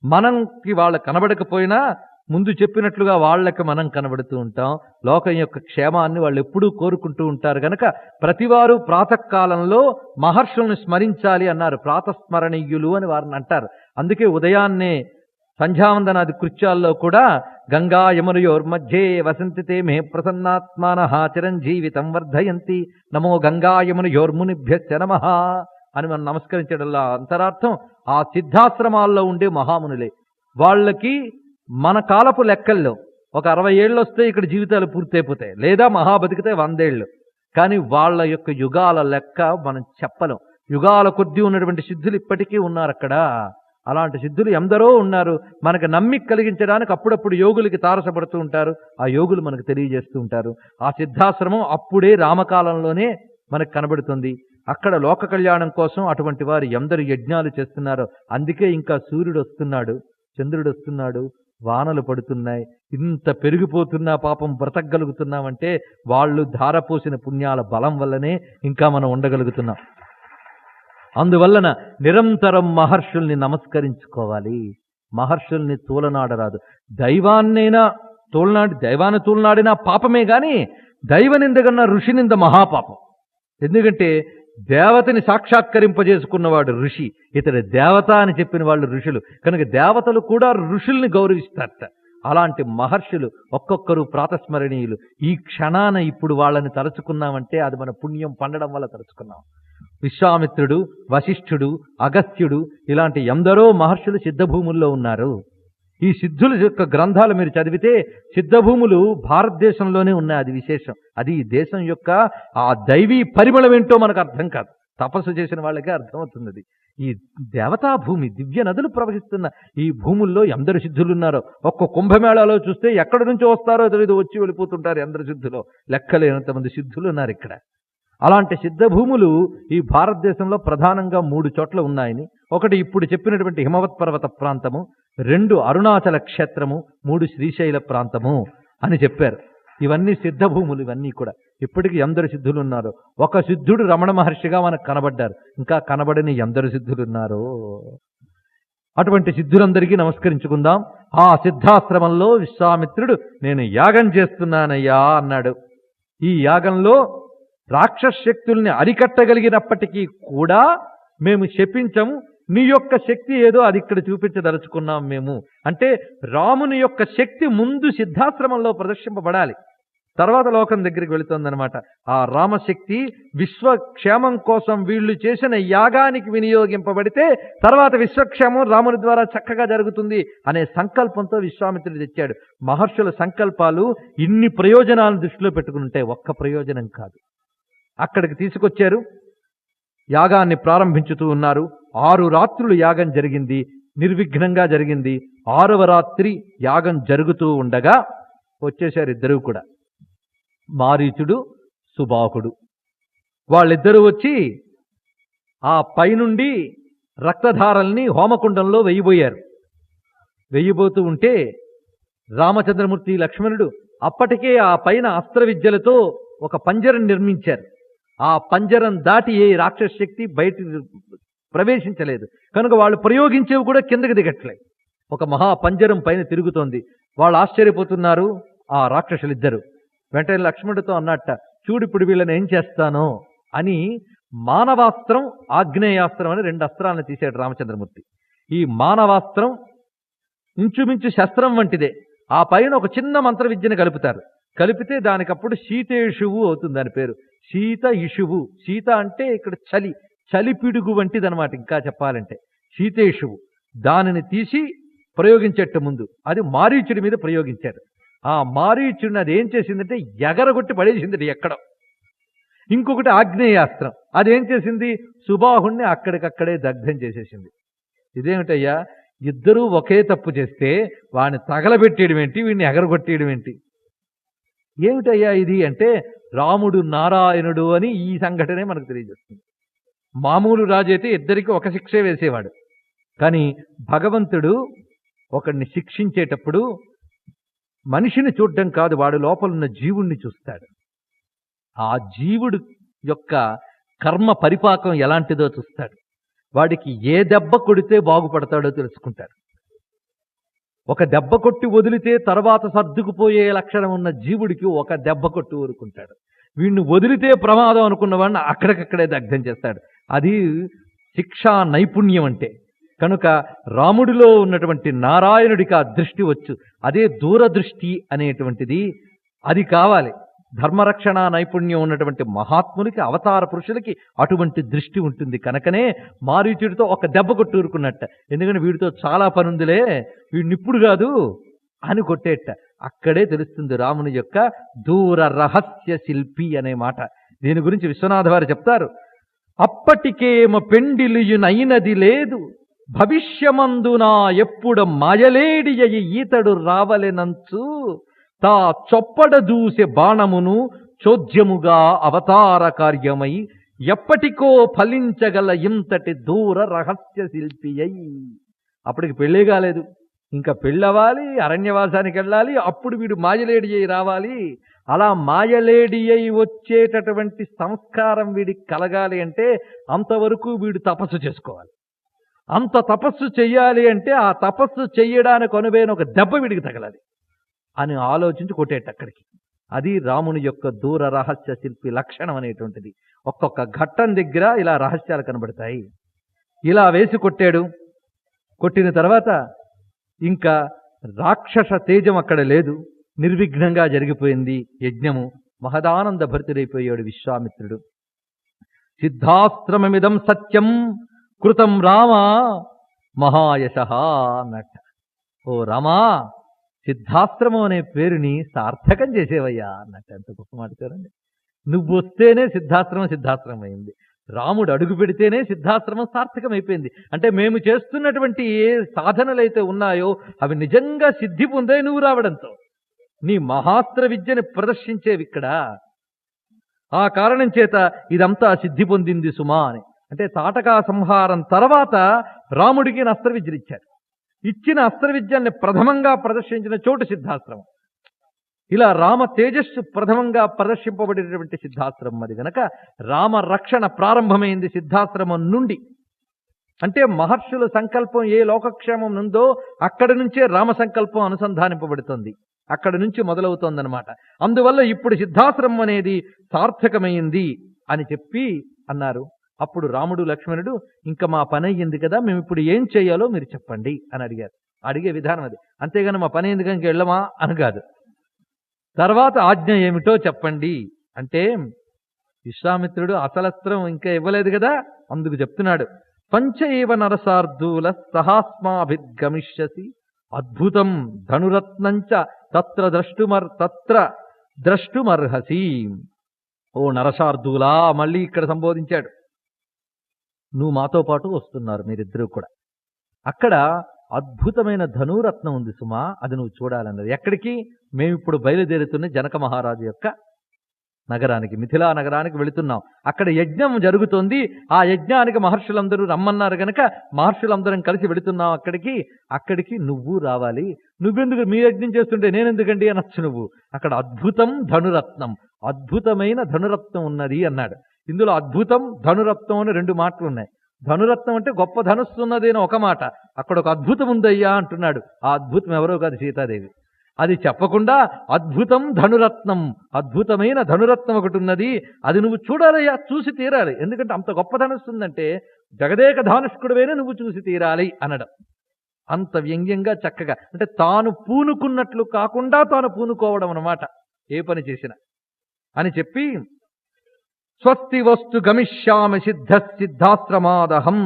S1: మనకి వాళ్ళు కనబడకపోయినా ముందు చెప్పినట్లుగా వాళ్ళకి మనం కనబడుతూ ఉంటాం. లోకం యొక్క క్షేమాన్ని వాళ్ళు ఎప్పుడూ కోరుకుంటూ ఉంటారు గనక ప్రతివారు ప్రాతకాలంలో మహర్షుల్ని స్మరించాలి అన్నారు. ప్రాతస్మరణీయులు అని వారిని అంటారు. అందుకే ఉదయాన్నే సంధ్యావందనాది కృత్యాల్లో కూడా గంగా యమునయోర్మధ్యే వసంతితే మే ప్రసన్నాత్మానః చిరంజీవితం వర్ధయంతి నమో గంగా యమునయోర్మునిభ్యశ్చ నమః అని మనం నమస్కరించడంలో అంతరార్థం ఆ సిద్ధాశ్రమాల్లో ఉండే మహామునులే. వాళ్ళకి మన కాలపు లెక్కల్లో ఒక 60 ఏళ్ళు వస్తే ఇక్కడ జీవితాలు పూర్తయిపోతాయి, లేదా మహా బతికితే 100 ఏళ్ళు. కానీ వాళ్ళ యొక్క యుగాల లెక్క మనం చెప్పలేం. యుగాల కొద్దీ ఉన్నటువంటి సిద్ధులు ఇప్పటికీ ఉన్నారు అక్కడ. అలాంటి సిద్ధులు ఎందరో ఉన్నారు. మనకు నమ్మిక కలిగించడానికి అప్పుడప్పుడు యోగులకి తారసపడుతూ ఉంటారు. ఆ యోగులు మనకు తెలియజేస్తూ ఉంటారు. ఆ సిద్ధాశ్రమం అప్పుడే రామకాలంలోనే మనకు కనబడుతుంది. అక్కడ లోక కళ్యాణం కోసం అటువంటి వారు ఎందరు యజ్ఞాలు చేస్తున్నారో. అందుకే ఇంకా సూర్యుడు వస్తున్నాడు, చంద్రుడు వస్తున్నాడు, వానలు పడుతున్నాయి. ఇంత పెరిగిపోతున్నా పాపం బ్రతకగలుగుతున్నామంటే వాళ్ళు ధారపోసిన పుణ్యాల బలం వల్లనే ఇంకా మనం ఉండగలుగుతున్నాం. అందువలన నిరంతరం మహర్షుల్ని నమస్కరించుకోవాలి. మహర్షుల్ని తూలనాడరాదు. దైవాన్నైనా దైవాన్ని తూలనాడినా పాపమే గాని దైవనిందగన్న ఋషినింద మహాపాపం. ఎందుకంటే దేవతని సాక్షాత్కరింపజేసుకున్నవాడు ఋషి, ఇతడు దేవత అని చెప్పిన వాళ్ళు ఋషులు. కనుక దేవతలు కూడా ఋషుల్ని గౌరవిస్తారట. అలాంటి మహర్షులు ఒక్కొక్కరు ప్రాతస్మరణీయులు. ఈ క్షణాన ఇప్పుడు వాళ్ళని తలుచుకున్నామంటే అది మన పుణ్యం పండడం వల్ల తలుచుకున్నాం. విశ్వామిత్రుడు, వశిష్ఠుడు, అగస్త్యుడు ఇలాంటి ఎందరో మహర్షులు సిద్ధభూముల్లో ఉన్నారు. ఈ సిద్ధుల యొక్క గ్రంథాలు మీరు చదివితే సిద్ధభూములు భారతదేశంలోనే ఉన్నాయి. అది విశేషం. అది ఈ దేశం యొక్క ఆ దైవీ పరిమళం ఏంటో మనకు అర్థం కాదు. తపస్సు చేసిన వాళ్ళకే అర్థమవుతుంది. ఈ దేవతా భూమి, దివ్య నదులు ప్రవహిస్తున్న ఈ భూముల్లో ఎందరు సిద్ధులు ఉన్నారో. ఒక్క కుంభమేళాలో చూస్తే ఎక్కడి నుంచో వస్తారో తెలియదు, వచ్చి వెళ్ళిపోతుంటారు ఎందరు సిద్ధులో. లెక్కలేనంతమంది సిద్ధులు ఉన్నారు ఇక్కడ. అలాంటి సిద్ధభూములు ఈ భారతదేశంలో ప్రధానంగా 3 చోట్ల ఉన్నాయని. ఒకటి ఇప్పుడు చెప్పినటువంటి హిమవత్ పర్వత ప్రాంతము, 2 అరుణాచల క్షేత్రము, 3 శ్రీశైల ప్రాంతము అని చెప్పారు. ఇవన్నీ సిద్ధభూములు. ఇవన్నీ కూడా ఇప్పటికీ ఎందరు సిద్ధులు ఉన్నారో. ఒక సిద్ధుడు రమణ మహర్షిగా మనకు కనబడ్డారు. ఇంకా కనబడని ఎందరు సిద్ధులు ఉన్నారో. అటువంటి సిద్ధులందరికీ నమస్కరించుకుందాం. ఆ సిద్ధాశ్రమంలో విశ్వామిత్రుడు నేను యాగం చేస్తున్నానయ్యా అన్నాడు. ఈ యాగంలో రాక్షస శక్తుల్ని అరికట్టగలిగినప్పటికీ కూడా మేము శపించము. నీ యొక్క శక్తి ఏదో అది ఇక్కడ చూపించదలుచుకున్నాం మేము. అంటే రాముని యొక్క శక్తి ముందు సిద్ధాశ్రమంలో ప్రదర్శింపబడాలి, తర్వాత లోకం దగ్గరికి వెళుతుందనమాట. ఆ రామశక్తి విశ్వక్షేమం కోసం వీళ్ళు చేసిన యాగానికి వినియోగింపబడితే తర్వాత విశ్వక్షేమం రాముని ద్వారా చక్కగా జరుగుతుంది అనే సంకల్పంతో విశ్వామిత్రుడు తెచ్చాడు. మహర్షుల సంకల్పాలు ఇన్ని ప్రయోజనాలను దృష్టిలో పెట్టుకుని ఉంటాయి, ఒక్క ప్రయోజనం కాదు. అక్కడికి తీసుకొచ్చారు, యాగాన్ని ప్రారంభించుతూ ఉన్నారు. 6 రాత్రులు యాగం జరిగింది, నిర్విఘ్నంగా జరిగింది. 6వ రాత్రి యాగం జరుగుతూ ఉండగా వచ్చేశారు ఇద్దరూ కూడా, మారీచుడు, సుబాహుడు. వాళ్ళిద్దరూ వచ్చి ఆ పైనుండి రక్తధారల్ని హోమకుండంలో వెయ్యబోయారు. వెయ్యబోతూ ఉంటే రామచంద్రమూర్తి, లక్ష్మణుడు అప్పటికే ఆ పైన అస్త్ర విద్యలతో ఒక పంజరం నిర్మించారు. ఆ పంజరం దాటి ఏ రాక్షస శక్తి బయట ప్రవేశించలేదు. కనుక వాళ్ళు ప్రయోగించేవి కూడా కిందకి దిగట్లేదు. ఒక మహా పంజరం పైన తిరుగుతోంది. వాళ్ళు ఆశ్చర్యపోతున్నారు ఆ రాక్షసులిద్దరు. వెంటనే లక్ష్మణుడితో అన్నట్ట, చూడిప్పుడు వీళ్ళని ఏం చేస్తానో అని మానవాస్త్రం, ఆగ్నేయాస్త్రం అని 2 అస్త్రాలను తీశాడు రామచంద్రమూర్తి. ఈ మానవాస్త్రం ఇంచుమించు శస్త్రం వంటిదే. ఆ పైన ఒక చిన్న మంత్ర విద్యను కలుపుతారు. కలిపితే దానికప్పుడు శీతేషువు అవుతుంది దాని పేరు. శీత ఇషువు. శీత అంటే ఇక్కడ చలి, చలిపిడుగు వంటిదనమాట. ఇంకా చెప్పాలంటే శీతేషువు. దానిని తీసి ప్రయోగించేట్టు ముందు అది మారీచుడి మీద ప్రయోగించారు. ఆ మారీచుడిని అది ఏం చేసిందంటే ఎగరగొట్టి పడేసింది ఎక్కడ. ఇంకొకటి ఆగ్నేయాస్త్రం, అదేం చేసింది సుబాహుణ్ణి అక్కడికక్కడే దగ్ధం చేసేసింది. ఇదేమిటయ్యా, ఇద్దరూ ఒకే తప్పు చేస్తే వాడిని తగలబెట్టేయడం ఏంటి, వీడిని ఎగరగొట్టేయడం ఏంటి, ఏమిటయ్యా ఇది అంటే రాముడు నారాయణుడు అని ఈ సంఘటనే మనకు తెలియజేస్తుంది. మామూలు రాజు అయితే ఇద్దరికి ఒక శిక్షే వేసేవాడు. కానీ భగవంతుడు ఒకడిని శిక్షించేటప్పుడు మనిషిని చూడడం కాదు, వాడి లోపలున్న జీవుణ్ణి చూస్తాడు. ఆ జీవుడు యొక్క కర్మ పరిపాకం ఎలాంటిదో చూస్తాడు. వాడికి ఏ దెబ్బ కొడితే బాగుపడతాడో తెలుసుకుంటాడు. ఒక దెబ్బ కొట్టి వదిలితే తర్వాత సర్దుకుపోయే లక్షణం ఉన్న జీవుడికి ఒక దెబ్బ కొట్టి ఊరుకుంటాడు. వీడిని వదిలితే ప్రమాదం అనుకున్న వాడిని అక్కడికక్కడే దగ్ధం చేస్తాడు. అది శిక్షా నైపుణ్యం అంటే. కనుక రాముడిలో ఉన్నటువంటి నారాయణుడికి ఆ దృష్టి వచ్చు. అదే దూరదృష్టి అనేటువంటిది. అది కావాలి. ధర్మరక్షణ నైపుణ్యం ఉన్నటువంటి మహాత్ములకి, అవతార పురుషులకి అటువంటి దృష్టి ఉంటుంది. కనుకనే మారీచుడితో ఒక దెబ్బ కొట్టూరుకున్నట్ట. ఎందుకంటే వీడితో చాలా పని ఉందిలే, వీడిని ఇప్పుడు కాదు అని కొట్టేట. అక్కడే తెలుస్తుంది రాముని యొక్క దూర రహస్య శిల్పి అనే మాట. దీని గురించి విశ్వనాథ వారు చెప్తారు. అప్పటికేమ పెండిలియునైనది లేదు, భవిష్యమందునా ఎప్పుడు మాయలేడియయి ఈతడు రావలెనంచు, తా చొప్పడ దూసె బాణమును చోద్యముగా అవతార కార్యమై ఎప్పటికో ఫలించగల ఇంతటి దూర రహస్య శిల్పి అయి. అప్పటికి పెళ్ళే కాలేదు, ఇంకా పెళ్ళవాలి, అరణ్యవాసానికి వెళ్ళాలి, అప్పుడు వీడు మాయలేడి అయి రావాలి. అలా మాయలేడి అయి వచ్చేటటువంటి సంస్కారం వీడికి కలగాలి అంటే అంతవరకు వీడు తపస్సు చేసుకోవాలి. అంత తపస్సు చెయ్యాలి అంటే ఆ తపస్సు చెయ్యడానికి అనువైన ఒక దెబ్బ వీడికి తగలాలి అని ఆలోచించి కొట్టేట అక్కడికి. అది రాముని యొక్క దూర రహస్య శిల్పి లక్షణం అనేటువంటిది. ఒక్కొక్క ఘట్టం దగ్గర ఇలా రహస్యాలు కనబడతాయి. ఇలా వేసి కొట్టాడు. కొట్టిన తర్వాత ఇంకా రాక్షస తేజం అక్కడ లేదు, నిర్విఘ్నంగా జరిగిపోయింది యజ్ఞము. మహదానంద భరితుడైపోయాడు విశ్వామిత్రుడు. సిద్ధాశ్రమమిదం సత్యం కృతం రామ మహాయశః అన్నట్ట. ఓ రామా, సిద్ధాశ్రమం అనే పేరుని సార్థకం చేసేవయ్యా అన్నట్టు. ఎంత గొప్ప మాట చూడండి. నువ్వు వస్తేనే సిద్ధాశ్రమం అయింది. రాముడు అడుగు పెడితేనే సిద్ధాశ్రమం సార్థకం అయిపోయింది. అంటే మేము చేస్తున్నటువంటి ఏ సాధనలైతే ఉన్నాయో అవి నిజంగా సిద్ధి పొందే నువ్వు రావడంతో. నీ మహాస్త్ర విద్యని ప్రదర్శించేవి ఇక్కడ. ఆ కారణం చేత ఇదంతా సిద్ధి పొందింది సుమా అని. అంటే తాటకా సంహారం తర్వాత రాముడికి అస్త్ర విద్యలు ఇచ్చారు. ఇచ్చిన అస్త్ర విద్యల్ని ప్రథమంగా ప్రదర్శించిన చోటు సిద్ధాశ్రమం. ఇలా రామ తేజస్సు ప్రథమంగా ప్రదర్శింపబడినటువంటి సిద్ధాశ్రమం. అది గనక రామ రక్షణ ప్రారంభమైంది సిద్ధాశ్రమం నుండి. అంటే మహర్షుల సంకల్పం ఏ లోకక్షేమం ఉందో అక్కడి నుంచే రామ సంకల్పం అనుసంధానింపబడుతుంది, అక్కడి నుంచి మొదలవుతోందనమాట. అందువల్ల ఇప్పుడు సిద్ధాశ్రమం అనేది సార్థకమైంది అని చెప్పి అన్నారు. అప్పుడు రాముడు లక్ష్మణుడు, ఇంకా మా పని అయ్యింది కదా, మేము ఇప్పుడు ఏం చేయాలో మీరు చెప్పండి అని అడిగారు. అడిగే విధానం అది. అంతేగాని మా పని ఎందుకు ఇంక వెళ్ళమా అని కాదు. తర్వాత ఆజ్ఞ ఏమిటో చెప్పండి అంటే, విశ్వామిత్రుడు అసలస్త్రం ఇంకా ఇవ్వలేదు కదా, అందుకు చెప్తున్నాడు. పంచైవ నరసార్దూల సహాస్మాభిర్గమిష్యసి అద్భుతం ధనురత్నంచ తత్ర ద్రష్టుమర్హసి. ఓ నరసార్దూలా, మళ్ళీ ఇక్కడ సంబోధించాడు. నువ్వు మాతో పాటు వస్తున్నారు మీరిద్దరూ కూడా. అక్కడ అద్భుతమైన ధనురత్నం ఉంది సుమా, అది నువ్వు చూడాలన్నది. ఎక్కడికి? మేమిప్పుడు బయలుదేరుతున్న జనక మహారాజు యొక్క నగరానికి, మిథిలా నగరానికి వెళుతున్నాం. అక్కడ యజ్ఞం జరుగుతోంది. ఆ యజ్ఞానికి మహర్షులందరూ రమ్మన్నారు గనక మహర్షులందరం కలిసి వెళుతున్నాం అక్కడికి నువ్వు రావాలి. నువ్వెందుకు మీ యజ్ఞం చేస్తుంటే నేనెందుకండి అనొచ్చు నువ్వు. అక్కడ అద్భుతం ధనురత్నం, అద్భుతమైన ధనురత్నం ఉన్నది అన్నాడు. ఇందులో అద్భుతం ధనురత్నం అని రెండు మాటలు ఉన్నాయి. ధనురత్నం అంటే గొప్ప ధనుస్సు ఉన్నది అని ఒక మాట, అక్కడ ఒక అద్భుతం ఉందయ్యా అంటున్నాడు. ఆ అద్భుతం ఎవరో కాదు, సీతాదేవి. అది చెప్పకుండా అద్భుతం ధనురత్నం, అద్భుతమైన ధనురత్నం ఒకటి ఉన్నది, అది నువ్వు చూడాలయ్యా, చూసి తీరాలి. ఎందుకంటే అంత గొప్ప ధనుస్సు ఉందంటే జగదేక ధానుష్కుడివైనా నువ్వు చూసి తీరాలి అనడం. అంత వ్యంగ్యంగా చక్కగా, అంటే తాను పూనుకున్నట్లు కాకుండా తాను పూనుకోవడం అన్నమాట ఏ పని చేసినా అని చెప్పి, స్వస్తి వస్తు గమిష్యామి సిద్ధాశ్రమాదహం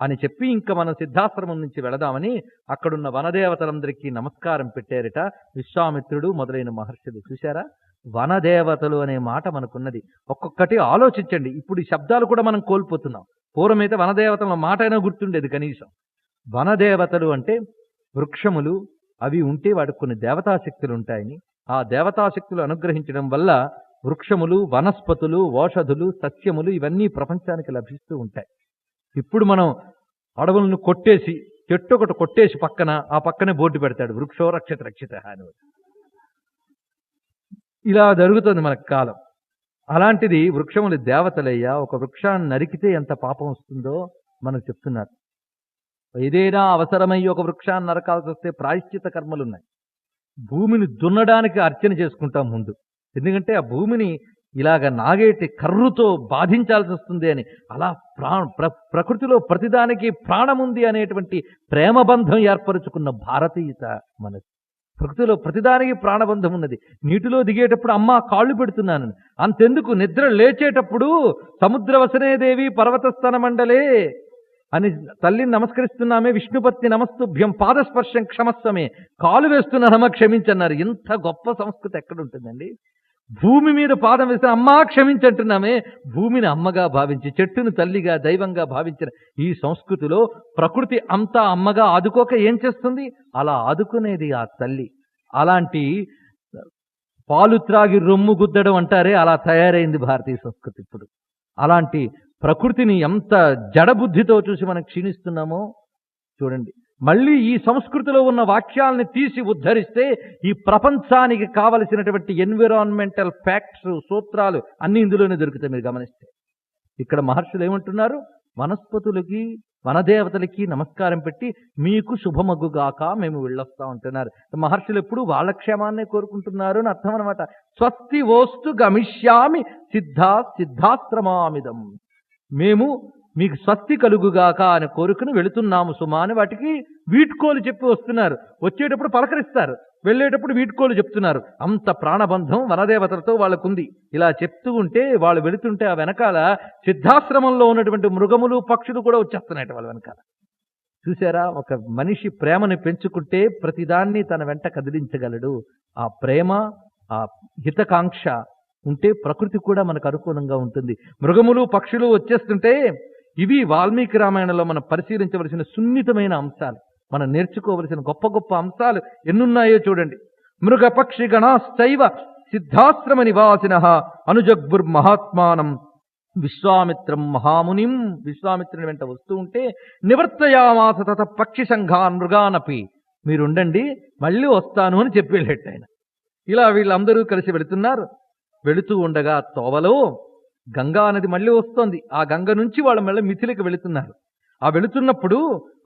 S1: అని చెప్పి ఇంకా మనం సిద్ధాశ్రమం నుంచి వెళదామని అక్కడున్న వనదేవతలందరికీ నమస్కారం పెట్టారట విశ్వామిత్రుడు మొదలైన మహర్షులు. చూశారా, వనదేవతలు అనే మాట మనకున్నది. ఒక్కొక్కటి ఆలోచించండి. ఇప్పుడు ఈ శబ్దాలు కూడా మనం కోల్పోతున్నాం. పూర్వమైతే వనదేవతల మాట అయినా గుర్తుండేది కనీసం. వనదేవతలు అంటే వృక్షములు, అవి ఉంటే వాటికి కొన్ని దేవతాశక్తులు ఉంటాయని, ఆ దేవతాశక్తులు అనుగ్రహించడం వల్ల వృక్షములు, వనస్పతులు, ఓషధులు, సస్యములు ఇవన్నీ ప్రపంచానికి లభిస్తూ ఉంటాయి. ఇప్పుడు మనం అడవులను కొట్టేసి చెట్టు ఒకటి కొట్టేసి పక్కన ఆ పక్కనే బోర్డు పెడతాడు, వృక్షో రక్షిత రక్షిత అని. ఇలా జరుగుతుంది మనకు కాలం. అలాంటిది వృక్షములు దేవతలయ్యా. ఒక వృక్షాన్ని నరికితే ఎంత పాపం వస్తుందో మనకు చెప్తున్నారు. ఏదైనా అవసరమయ్యి ఒక వృక్షాన్ని నరకాల్సి వస్తే ప్రాయశ్చిత కర్మలు ఉన్నాయి. భూమిని దున్నడానికి అర్చన చేసుకుంటాం ముందు, ఎందుకంటే ఆ భూమిని ఇలాగ నాగేటి కర్రుతో బాధించాల్సి వస్తుంది అని. అలా ప్రకృతిలో ప్రతిదానికి ప్రాణముంది అనేటువంటి ప్రేమబంధం ఏర్పరుచుకున్న భారతీయత మనది. ప్రకృతిలో ప్రతిదానికి ప్రాణబంధం ఉన్నది. నీటిలో దిగేటప్పుడు అమ్మ కాళ్ళు పెడుతున్నాను అంతెందుకు, నిద్ర లేచేటప్పుడు సముద్రవసనేదేవి పర్వతస్థన మండలే అని తల్లిని నమస్కరిస్తున్నామే, విష్ణుపత్ని నమస్తుభ్యం పాదస్పర్శం క్షమస్వమే, కాలు వేస్తున్నానమ్మ క్షమించన్నారు. ఇంత గొప్ప సంస్కృతి ఎక్కడ ఉంటుందండి? భూమి మీద పాదం వేస్తే అమ్మా క్షమించంటున్నామే. భూమిని అమ్మగా భావించి, చెట్టును తల్లిగా దైవంగా భావించిన ఈ సంస్కృతిలో ప్రకృతి అంతా అమ్మగా ఆదుకోక ఏం చేస్తుంది? అలా ఆదుకునేది ఆ తల్లి. అలాంటి పాలు త్రాగి రొమ్ము గుద్దడం అంటారే, అలా తయారైంది భారతీయ సంస్కృతి ఇప్పుడు. అలాంటి ప్రకృతిని ఎంత జడబుద్ధితో చూసి మనం క్షీణిస్తున్నామో చూడండి. మళ్ళీ ఈ సంస్కృతిలో ఉన్న వాక్యాలని తీసి ఉద్ధరిస్తే ఈ ప్రపంచానికి కావలసినటువంటి ఎన్విరాన్మెంటల్ ఫ్యాక్ట్స్, సూత్రాలు అన్ని ఇందులోనే దొరుకుతాయి. మీరు గమనిస్తే ఇక్కడ మహర్షులు ఏమంటున్నారు? వనస్పతులకి వనదేవతలకి నమస్కారం పెట్టి మీకు శుభమగ్గుగాక మేము వెళ్ళొస్తా ఉంటున్నారు. మహర్షులు ఎప్పుడు వాళ్ళ క్షేమాన్నే కోరుకుంటున్నారు అని అర్థం అనమాట. స్వస్తి వోస్తు గమిష్యామి సిద్ధాశ్రమామిదం, మేము మీకు స్వస్తి కలుగుగాక అని కోరుకుని వెళుతున్నాము సుమా అని వాటికి వీడ్కోలు చెప్పి వస్తున్నారు. వచ్చేటప్పుడు పలకరిస్తారు, వెళ్ళేటప్పుడు వీడ్కోలు చెప్తున్నారు. అంత ప్రాణబంధం వనదేవతలతో వాళ్ళకుంది. ఇలా చెప్తూ ఉంటే వాళ్ళు వెళుతుంటే ఆ వెనకాల సిద్ధాశ్రమంలో ఉన్నటువంటి మృగములు పక్షులు కూడా వచ్చేస్తున్నాయి వాళ్ళ వెనకాల. చూసారా? ఒక మనిషి ప్రేమని పెంచుకుంటే ప్రతిదాన్ని తన వెంట కదిలించగలడు. ఆ ప్రేమ, ఆ హితకాంక్ష ఉంటే ప్రకృతి కూడా మనకు అనుకూలంగా ఉంటుంది. మృగములు పక్షులు వచ్చేస్తుంటే ఇవి వాల్మీకి రామాయణంలో మనం పరిశీలించవలసిన సున్నితమైన అంశాలు, మనం నేర్చుకోవలసిన గొప్ప గొప్ప అంశాలు ఎన్నున్నాయో చూడండి. మృగ పక్షి గణాశ్చైవ సిద్ధాశ్రమ నివాసినః అనుజగ్బుర్ మహాత్మానం విశ్వామిత్రం మహామునిం. విశ్వామిత్రుని వెంట వస్తూ ఉంటే నివర్తయామాస తత పక్షి సంఘాన్ మృగానపి, మీరుండండి మళ్ళీ వస్తాను అని చెప్పి వెళ్ళేట ఆయన. ఇలా వీళ్ళందరూ కలిసి వెళుతున్నారు. వెళుతూ ఉండగా తోవలో గంగా నది మళ్ళీ వస్తోంది. ఆ గంగ నుంచి వాళ్ళు మళ్ళీ మిథిలికి వెళుతున్నారు. ఆ వెళుతున్నప్పుడు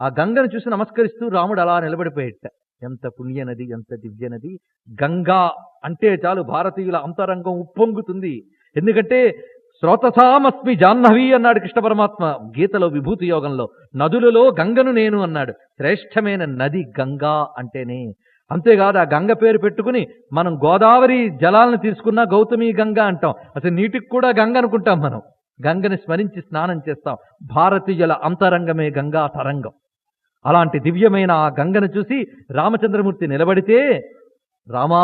S1: ఆ గంగను చూసి నమస్కరిస్తూ రాముడు అలా నిలబడిపోయేట. ఎంత పుణ్య నది, ఎంత దివ్య నది! గంగా అంటే చాలు భారతీయుల అంతరంగం ఉప్పొంగుతుంది. ఎందుకంటే శ్రోతసామస్మి జాహ్నవి అన్నాడు కృష్ణ పరమాత్మ గీతలో విభూతి యోగంలో. నదులలో గంగను నేను అన్నాడు. శ్రేష్టమైన నది గంగా అంటేనే. అంతేకాదు ఆ గంగ పేరు పెట్టుకుని మనం గోదావరి జలాలను తీసుకున్నా గౌతమి గంగ అంటాం. అసలు నీటికి కూడా గంగ అనుకుంటాం మనం. గంగని స్మరించి స్నానం చేస్తాం. భారతీయుల అంతరంగమే గంగా తరంగం. అలాంటి దివ్యమైన ఆ గంగను చూసి రామచంద్రమూర్తి నిలబడితే రామా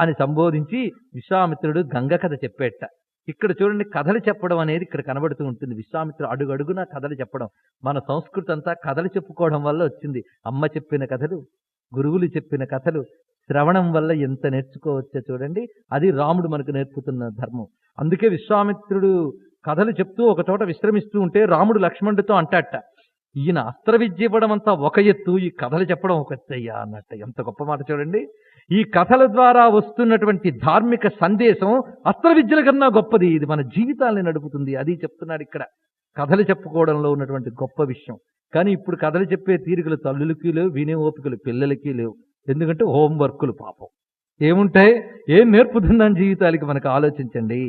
S1: అని సంబోధించి విశ్వామిత్రుడు గంగ కథ చెప్పేట. ఇక్కడ చూడండి, కథలు చెప్పడం అనేది ఇక్కడ కనబడుతూ ఉంటుంది. విశ్వామిత్రుడు అడుగడుగునా కథలు చెప్పడం. మన సంస్కృతి అంతా కథలు చెప్పుకోవడం వల్ల వచ్చింది. అమ్మ చెప్పిన కథలు, గురువులు చెప్పిన కథలు, శ్రవణం వల్ల ఎంత నేర్చుకోవచ్చో చూడండి. అది రాముడు మనకు నేర్పుతున్న ధర్మం. అందుకే విశ్వామిత్రుడు కథలు చెప్తూ ఒక చోట విశ్రమిస్తూ ఉంటే రాముడు లక్ష్మణుడితో అంటాట, ఈయన అస్త్ర విద్య ఇవ్వడం అంతా ఒక ఎత్తు, ఈ కథలు చెప్పడం ఒక ఎత్తయ్యా అన్నట్ట. ఎంత గొప్ప మాట చూడండి. ఈ కథల ద్వారా వస్తున్నటువంటి ధార్మిక సందేశం అస్త్ర విద్యల కన్నా గొప్పది. ఇది మన జీవితాల్ని నడుపుతుంది. అది చెప్తున్నాడు ఇక్కడ. కథలు చెప్పుకోవడంలో ఉన్నటువంటి గొప్ప విషయం. కానీ ఇప్పుడు కథలు చెప్పే తీరికలు తల్లులకి లేవు, వినే ఓపికలు పిల్లలకి లేవు. ఎందుకంటే హోంవర్కులు పాపం ఏముంటాయి, ఏం నేర్పుతుందని జీవితాలకి మనకు ఆలోచించండి.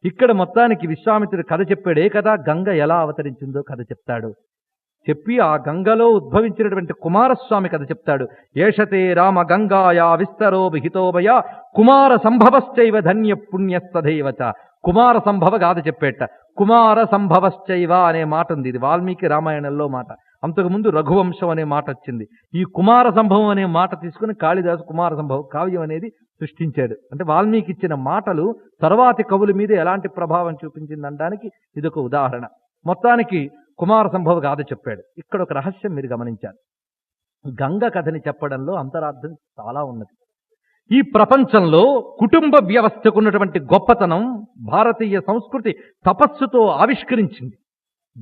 S1: ఇక్కడ మొత్తానికి విశ్వామిత్రుడు కథ చెప్పాడే కదా, గంగ ఎలా అవతరించిందో కథ చెప్తాడు. చెప్పి ఆ గంగలో ఉద్భవించినటువంటి కుమారస్వామి కథ చెప్తాడు. ఏషతే రామ గంగాయా విస్తరో విహితోభయ కుమార సంభవశ్చైవ ధన్య పుణ్యస్తథైవచ. కుమార సంభవ గాథ చెప్పేట. కుమార సంభవశ్చైవ అనే మాట ఉంది. ఇది వాల్మీకి రామాయణంలో మాట. అంతకుముందు రఘువంశం అనే మాట వచ్చింది. ఈ కుమార సంభవం అనే మాట తీసుకుని కాళిదాసు కుమార సంభవం కావ్యం అనేది సృష్టించాడు. అంటే వాల్మీకి ఇచ్చిన మాటలు తరువాతి కవుల మీద ఎలాంటి ప్రభావం చూపించిందనడానికి ఇదొక ఉదాహరణ. మొత్తానికి కుమార సంభవ గాథ చెప్పాడు. ఇక్కడ ఒక రహస్యం మీరు గమనించాలి. గంగ కథని చెప్పడంలో అంతరార్థం చాలా ఉన్నది. ఈ ప్రపంచంలో కుటుంబ వ్యవస్థకున్నటువంటి గొప్పతనం భారతీయ సంస్కృతి తపస్సుతో ఆవిష్కరించింది.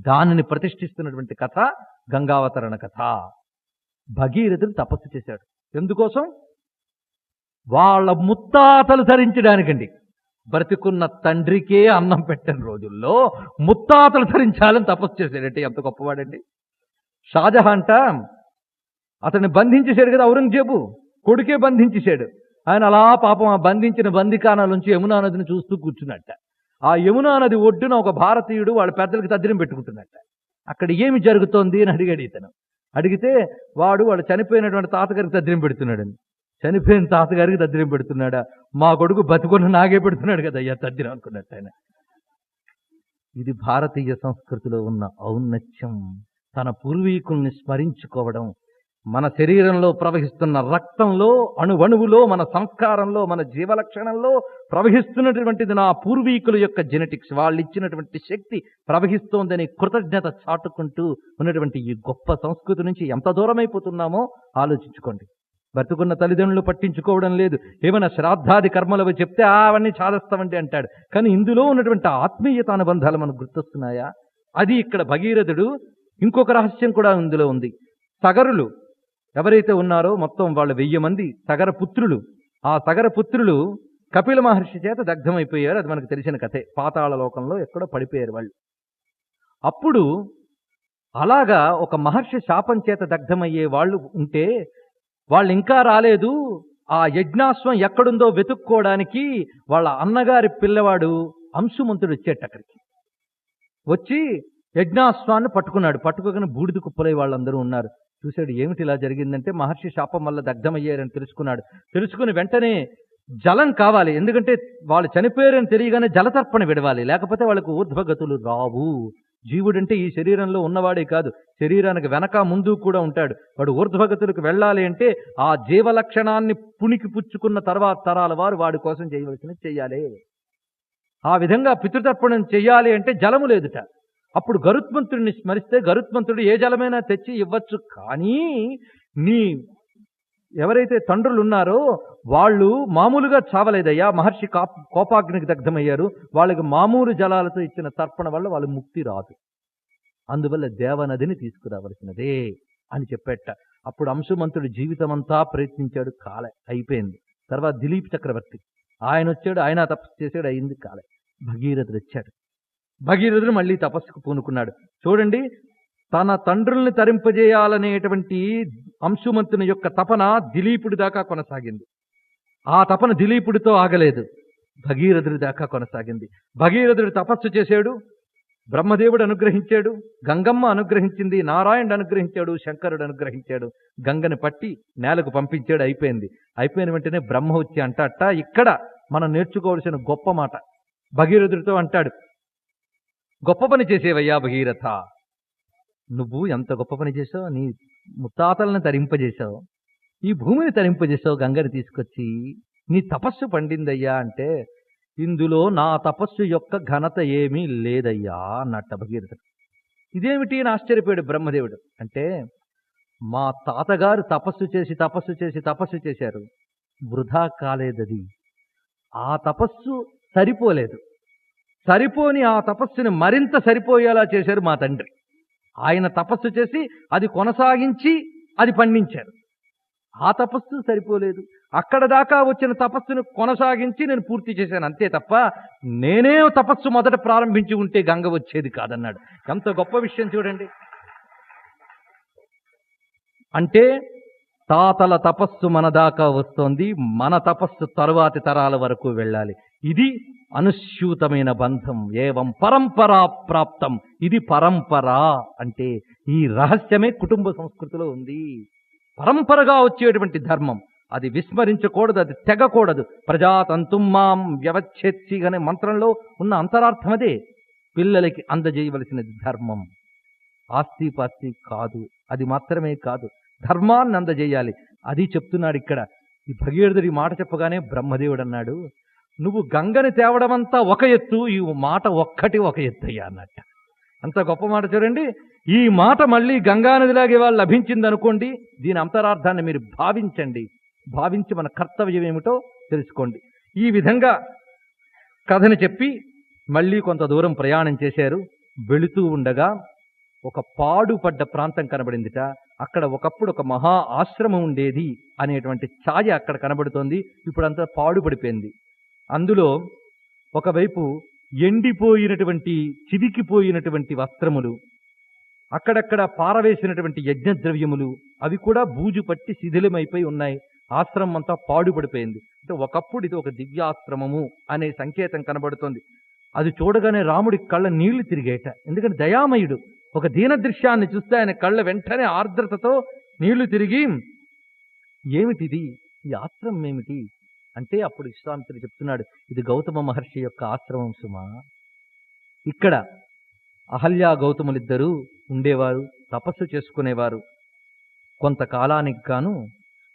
S1: దానిని ప్రతిష్ఠిస్తున్నటువంటి కథ గంగావతరణ కథ. భగీరథుడు తపస్సు చేశాడు. ఎందుకోసం? వాళ్ళ ముత్తాతలు ధరించడానికండి. బ్రతికున్న తండ్రికే అన్నం పెట్టని రోజుల్లో ముత్తాతలు ధరించాలని తపస్సు చేశాడంటే ఎంత గొప్పవాడండి. షాజహాన్ అంట అతన్ని బంధించేశాడు కదా ఔరంగజేబు, కొడుకే బంధించేశాడు. ఆయన అలా పాపం ఆ బంధించిన బందికానాల నుంచి యమునా నదిని చూస్తూ కూర్చున్నట్ట. ఆ యమునా నది ఒడ్డున ఒక భారతీయుడు వాళ్ళ పెద్దలకి తద్దినం పెట్టుకుంటున్నట్ట. అక్కడ ఏమి జరుగుతోంది అని అడిగాడు ఇతను. అడిగితే వాళ్ళు చనిపోయినటువంటి తాతగారికి తద్దినం పెడుతున్నాడని. చనిపోయిన తాతగారికి తద్దినం పెడుతున్నాడా? మా కొడుకు బతుకున్న నాగే పెడుతున్నాడు కదా అయ్యా తద్దినం అనుకున్నట్టు ఆయన. ఇది భారతీయ సంస్కృతిలో ఉన్న ఔన్నత్యం. తన పూర్వీకుల్ని స్మరించుకోవడం. మన శరీరంలో ప్రవహిస్తున్న రక్తంలో, అణువణువులో, మన సంస్కారంలో, మన జీవలక్షణంలో ప్రవహిస్తున్నటువంటిది నా పూర్వీకుల యొక్క జెనెటిక్స్, వాళ్ళు ఇచ్చినటువంటి శక్తి ప్రవహిస్తోందని కృతజ్ఞత చాటుకుంటూ ఉన్నటువంటి ఈ గొప్ప సంస్కృతి నుంచి ఎంత దూరమైపోతున్నామో ఆలోచించుకోండి. బతుకున్న తల్లిదండ్రులు పట్టించుకోవడం లేదు. ఏమైనా శ్రాద్ధాది కర్మలు చెప్తే అవన్నీ చాదస్తామండి అంటాడు. కానీ ఇందులో ఉన్నటువంటి ఆత్మీయత అనుబంధాలు మనకు గుర్తొస్తున్నాయా? అది ఇక్కడ భగీరథుడు. ఇంకొక రహస్యం కూడా ఇందులో ఉంది. సగరులు ఎవరైతే ఉన్నారో మొత్తం వాళ్ళు 1000 మంది సగర పుత్రులు. ఆ సగర పుత్రులు కపిల మహర్షి చేత దగ్ధమైపోయారు. అది మనకు తెలిసిన కథే. పాతాళ లోకంలో ఎక్కడో పడిపోయారు వాళ్ళు. అప్పుడు అలాగా ఒక మహర్షి శాపం చేత దగ్ధమయ్యే వాళ్ళు ఉంటే వాళ్ళు ఇంకా రాలేదు. ఆ యజ్ఞాశ్వం ఎక్కడుందో వెతుక్కోవడానికి వాళ్ళ అన్నగారి పిల్లవాడు అంశుమంతుడు వచ్చేట అక్కడికి. వచ్చి యజ్ఞాశ్వాన్ని పట్టుకున్నాడు. పట్టుకోగానే బూడిద కుప్పలై వాళ్ళందరూ ఉన్నారు. చూశాడు, ఏమిటి ఇలా జరిగిందంటే మహర్షి శాపం వల్ల దగ్ధమయ్యారని తెలుసుకున్నాడు. తెలుసుకుని వెంటనే జలం కావాలి, ఎందుకంటే వాళ్ళు చనిపోయారని తెలియగానే జలతర్పణ విడవాలి, లేకపోతే వాళ్ళకు ఊర్ధ్వగతులు రావు. జీవుడంటే ఈ శరీరంలో ఉన్నవాడే కాదు, శరీరానికి వెనక ముందు కూడా ఉంటాడు. వాడు ఊర్ధ్వగతులకు వెళ్ళాలి అంటే ఆ జీవలక్షణాన్ని పుణికి పుచ్చుకున్న తర్వాత తరాల వారు వాడి కోసం చేయవలసినది చెయ్యాలి. ఆ విధంగా పితృతర్పణం చెయ్యాలి అంటే జలము లేదుట. అప్పుడు గరుత్మంతుడిని స్మరిస్తే గరుత్మంతుడు ఏ జలమైనా తెచ్చి ఇవ్వచ్చు. కానీ నీ ఎవరైతే తండ్రులు ఉన్నారో వాళ్ళు మామూలుగా చావలేదయ్యా, మహర్షి కోపాగ్నికి దగ్ధమయ్యారు. వాళ్ళకి మామూలు జలాలతో ఇచ్చిన తర్పణ వల్ల వాళ్ళు ముక్తి రాదు, అందువల్ల దేవనదిని తీసుకురావలసినదే అని చెప్పేట. అప్పుడు అంశుమంతుడు జీవితం అంతా ప్రయత్నించాడు, కాలే, అయిపోయింది. తర్వాత దిలీప్ చక్రవర్తి ఆయన వచ్చాడు, ఆయన తపస్సు చేశాడు, అయింది, కాలే. భగీరథుడు వచ్చాడు. భగీరథుడు మళ్ళీ తపస్సుకు పూనుకున్నాడు. చూడండి, తన తండ్రుల్ని తరింపజేయాలనేటువంటి అంశుమంతుని యొక్క తపన దిలీపుడి దాకా కొనసాగింది. ఆ తపన దిలీపుడితో ఆగలేదు, భగీరథుడి దాకా కొనసాగింది. భగీరథుడు తపస్సు చేశాడు, బ్రహ్మదేవుడు అనుగ్రహించాడు, గంగమ్మ అనుగ్రహించింది, నారాయణుడు అనుగ్రహించాడు, శంకరుడు అనుగ్రహించాడు. గంగని పట్టి నేలకు పంపించాడు, అయిపోయింది. అయిపోయిన వెంటనే బ్రహ్మ వచ్చి అంటాట, ఇక్కడ మనం నేర్చుకోవాల్సిన గొప్ప మాట. భగీరథుడితో అంటాడు, గొప్ప పని చేసేవయ్యా భగీరథ, నువ్వు ఎంత గొప్ప పని చేసావు, నీ ముత్తాతలను తరింపజేశావు, ఈ భూమిని తరింపజేశావు గంగని తీసుకొచ్చి, నీ తపస్సు పండిందయ్యా అంటే, ఇందులో నా తపస్సు యొక్క ఘనత ఏమీ లేదయ్యా అన్నట్ట భగీరథుడు. ఇదేమిటి అని ఆశ్చర్యపోయాడు బ్రహ్మదేవుడు. అంటే మా తాతగారు తపస్సు చేసి తపస్సు చేసి తపస్సు చేశారు, వృధా కాలేదది. ఆ తపస్సు సరిపోలేదు, సరిపోని ఆ తపస్సుని మరింత సరిపోయేలా చేశారు మా తండ్రి. ఆయన తపస్సు చేసి అది కొనసాగించి అది పండించారు. ఆ తపస్సు సరిపోలేదు, అక్కడ దాకా వచ్చిన తపస్సును కొనసాగించి నేను పూర్తి చేశాను, అంతే తప్ప నేనే తపస్సు మొదట ప్రారంభించి ఉంటే గంగ వచ్చేది కాదన్నాడు. ఎంత గొప్ప విషయం చూడండి. అంటే తాతల తపస్సు మన దాకా వస్తోంది, మన తపస్సు తరువాతి తరాల వరకు వెళ్ళాలి. ఇది అనుస్యూతమైన బంధం. ఏవం పరంపరా ప్రాప్తం, ఇది పరంపర అంటే ఈ రహస్యమే కుటుంబ సంస్కృతిలో ఉంది. పరంపరగా వచ్చేటువంటి ధర్మం, అది విస్మరించకూడదు, అది తెగకూడదు. ప్రజాతంతుం మాం వ్యవచ్ఛేత్సి అనే మంత్రంలో ఉన్న అంతరార్థం అదే. పిల్లలకి అందజేయవలసినది ధర్మం, ఆస్తి పాస్తి కాదు. అది మాత్రమే కాదు, ధర్మాన్ని అందజేయాలి. అది చెప్తున్నాడు ఇక్కడ. ఈ భగీరథుడి మాట చెప్పగానే బ్రహ్మదేవుడు అన్నాడు, నువ్వు గంగని తేవడమంతా ఒక ఎత్తు, ఈ మాట ఒక్కటి ఒక ఎత్తు అయ్యా అన్నట్ట. అంత గొప్ప మాట చూడండి. ఈ మాట మళ్ళీ గంగానదిలాగే వాళ్ళు లభించింది అనుకోండి, దీని అంతరార్థాన్ని మీరు భావించండి, భావించి మన కర్తవ్యం ఏమిటో తెలుసుకోండి. ఈ విధంగా కథని చెప్పి మళ్ళీ కొంత దూరం ప్రయాణం చేశారు. వెళుతూ ఉండగా ఒక పాడుపడ్డ ప్రాంతం కనబడిందిట. అక్కడ ఒకప్పుడు ఒక మహా ఆశ్రమం ఉండేది అనేటువంటి ఛాయ అక్కడ కనబడుతోంది. ఇప్పుడంతా పాడుపడిపోయింది. అందులో ఒకవైపు ఎండిపోయినటువంటి చిదికిపోయినటువంటి వస్త్రములు, అక్కడక్కడ పారవేసినటువంటి యజ్ఞద్రవ్యములు, అవి కూడా బూజు పట్టి శిథిలమైపోయి ఉన్నాయి. ఆశ్రమం అంతా పాడుపడిపోయింది. అంటే ఒకప్పుడు ఇది ఒక దివ్యాశ్రమము అనే సంకేతం కనబడుతోంది. అది చూడగానే రాముడి కళ్ళ నీళ్లు తిరిగేట. ఎందుకంటే దయామయుడు. ఒక దీన దృశ్యాన్ని చూస్తే ఆయన కళ్ళ వెంటనే ఆర్ద్రతతో నీళ్లు తిరిగి, ఏమిటిది, ఈ ఆశ్రమం ఏమిటి అంటే అప్పుడు విశ్వామిత్రుడు చెప్తున్నాడు, ఇది గౌతమ మహర్షి యొక్క ఆశ్రమం సుమా. ఇక్కడ అహల్య గౌతములిద్దరూ ఉండేవారు, తపస్సు చేసుకునేవారు. కొంతకాలానికి గాను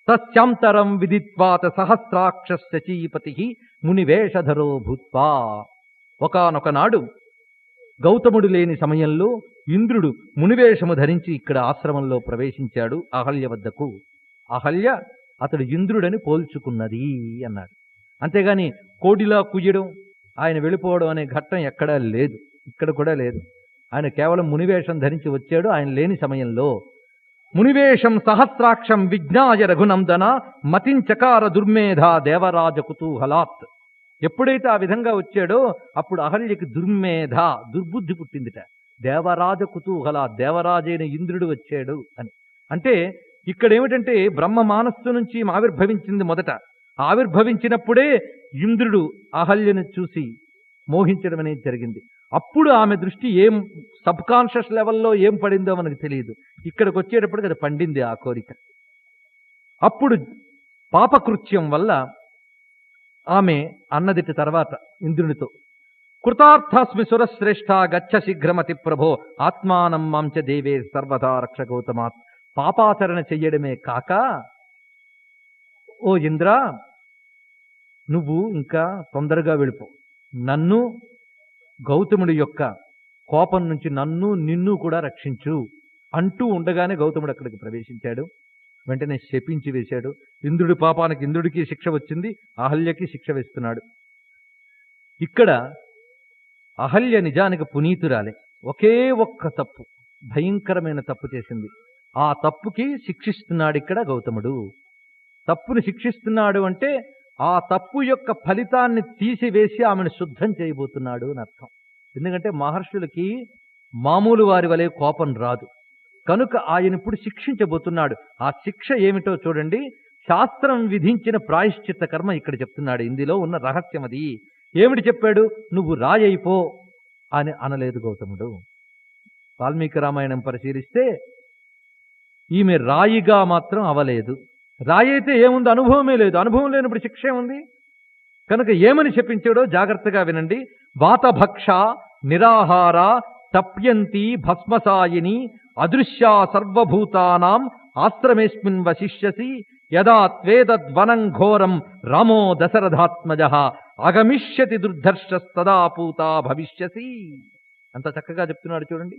S1: తస్యాంతరం విదిత్వాత సహస్రాక్ష శచీపతి మునివేషధరో భూత్వా. ఒకానొక నాడు గౌతముడు లేని సమయంలో ఇంద్రుడు మునివేషము ధరించి ఇక్కడ ఆశ్రమంలో ప్రవేశించాడు అహల్య వద్దకు. అహల్య అతడు ఇంద్రుడని పోల్చుకున్నది అన్నాడు. అంతేగాని కోడిలా కుయ్యడం, ఆయన వెళ్ళిపోవడం అనే ఘట్టం ఎక్కడా లేదు, ఇక్కడ కూడా లేదు. ఆయన కేవలం మునివేషం ధరించి వచ్చాడు ఆయన లేని సమయంలో. మునివేషం సహస్రాక్షం విజ్ఞాయ రఘునందన మతించకార దుర్మేధ దేవరాజ కుతూహలాత్. ఎప్పుడైతే ఆ విధంగా వచ్చాడో అప్పుడు అహల్యకి దుర్మేధ, దుర్బుద్ధి పుట్టిందిట. దేవరాజ కుతూహల, దేవరాజైన ఇంద్రుడు వచ్చాడు అని. అంటే ఇక్కడ ఏమిటంటే బ్రహ్మ మానస్సు నుంచి ఆవిర్భవించింది మొదట. ఆవిర్భవించినప్పుడే ఇంద్రుడు అహల్యను చూసి మోహించడం అనేది జరిగింది. అప్పుడు ఆమె దృష్టి ఏం సబ్ కాన్షియస్ లెవెల్లో ఏం పడిందో మనకు తెలియదు. ఇక్కడికి వచ్చేటప్పటికి అది పండింది ఆ కోరిక. అప్పుడు పాపకృత్యం వల్ల ఆమె అన్నదిటి తర్వాత ఇంద్రునితో, కృతార్థస్మి సురశ్రేష్ఠ గచ్చ శీఘ్రమతి ప్రభో ఆత్మానం మాంచ దేవే సర్వదా రక్షగౌతమాత్. పాపాచరణ చెయ్యడమే కాక, ఓ ఇంద్ర, నువ్వు ఇంకా తొందరగా వెళ్ళిపో, నన్ను గౌతముడి యొక్క కోపం నుంచి నన్ను నిన్ను కూడా రక్షించు అంటూ ఉండగానే గౌతముడు అక్కడికి ప్రవేశించాడు. వెంటనే శపించి వేశాడు. ఇంద్రుడి పాపానికి ఇంద్రుడికి శిక్ష వచ్చింది, అహల్యకి శిక్ష వేస్తున్నాడు. ఇక్కడ అహల్య నిజానికి పునీతురాలే. ఒకే ఒక్క తప్పు, భయంకరమైన తప్పు చేసింది. ఆ తప్పుకి శిక్షిస్తున్నాడు ఇక్కడ గౌతముడు. తప్పుని శిక్షిస్తున్నాడు అంటే ఆ తప్పు యొక్క ఫలితాన్ని తీసివేసి ఆమెను శుద్ధం చేయబోతున్నాడు అని అర్థం. ఎందుకంటే మహర్షులకి మామూలు వారి వలె కోపం రాదు కనుక ఆయన ఇప్పుడు శిక్షించబోతున్నాడు. ఆ శిక్ష ఏమిటో చూడండి. శాస్త్రం విధించిన ప్రాయశ్చిత్త కర్మ ఇక్కడ చెప్తున్నాడు. ఇందులో ఉన్న రహస్యం అది. ఏమిటి చెప్పాడు? నువ్వు రాయైపో అని అనలేదు గౌతముడు. వాల్మీకి రామాయణం పరిశీలిస్తే ఈమె రాయిగా మాత్రం అవలేదు. రాయి అయితే ఏముంది? అనుభవమే లేదు. అనుభవం లేనప్పుడు శిక్ష ఏముంది? కనుక ఏమని చెప్పించాడో జాగ్రత్తగా వినండి. వాతభక్ష నిరాహార తప్యంతి భస్మసాయిని అదృశ్యా సర్వభూతానాం ఆశ్రమేస్మిన్ వశిష్యసి యదా త్వేదద్వనం ఘోరం రామో దశరథాత్మజః ఆగమిష్యతి దుర్ధర్షస్తదా పూతా భవిష్యసి. అంత చక్కగా చెప్తున్నాడు చూడండి.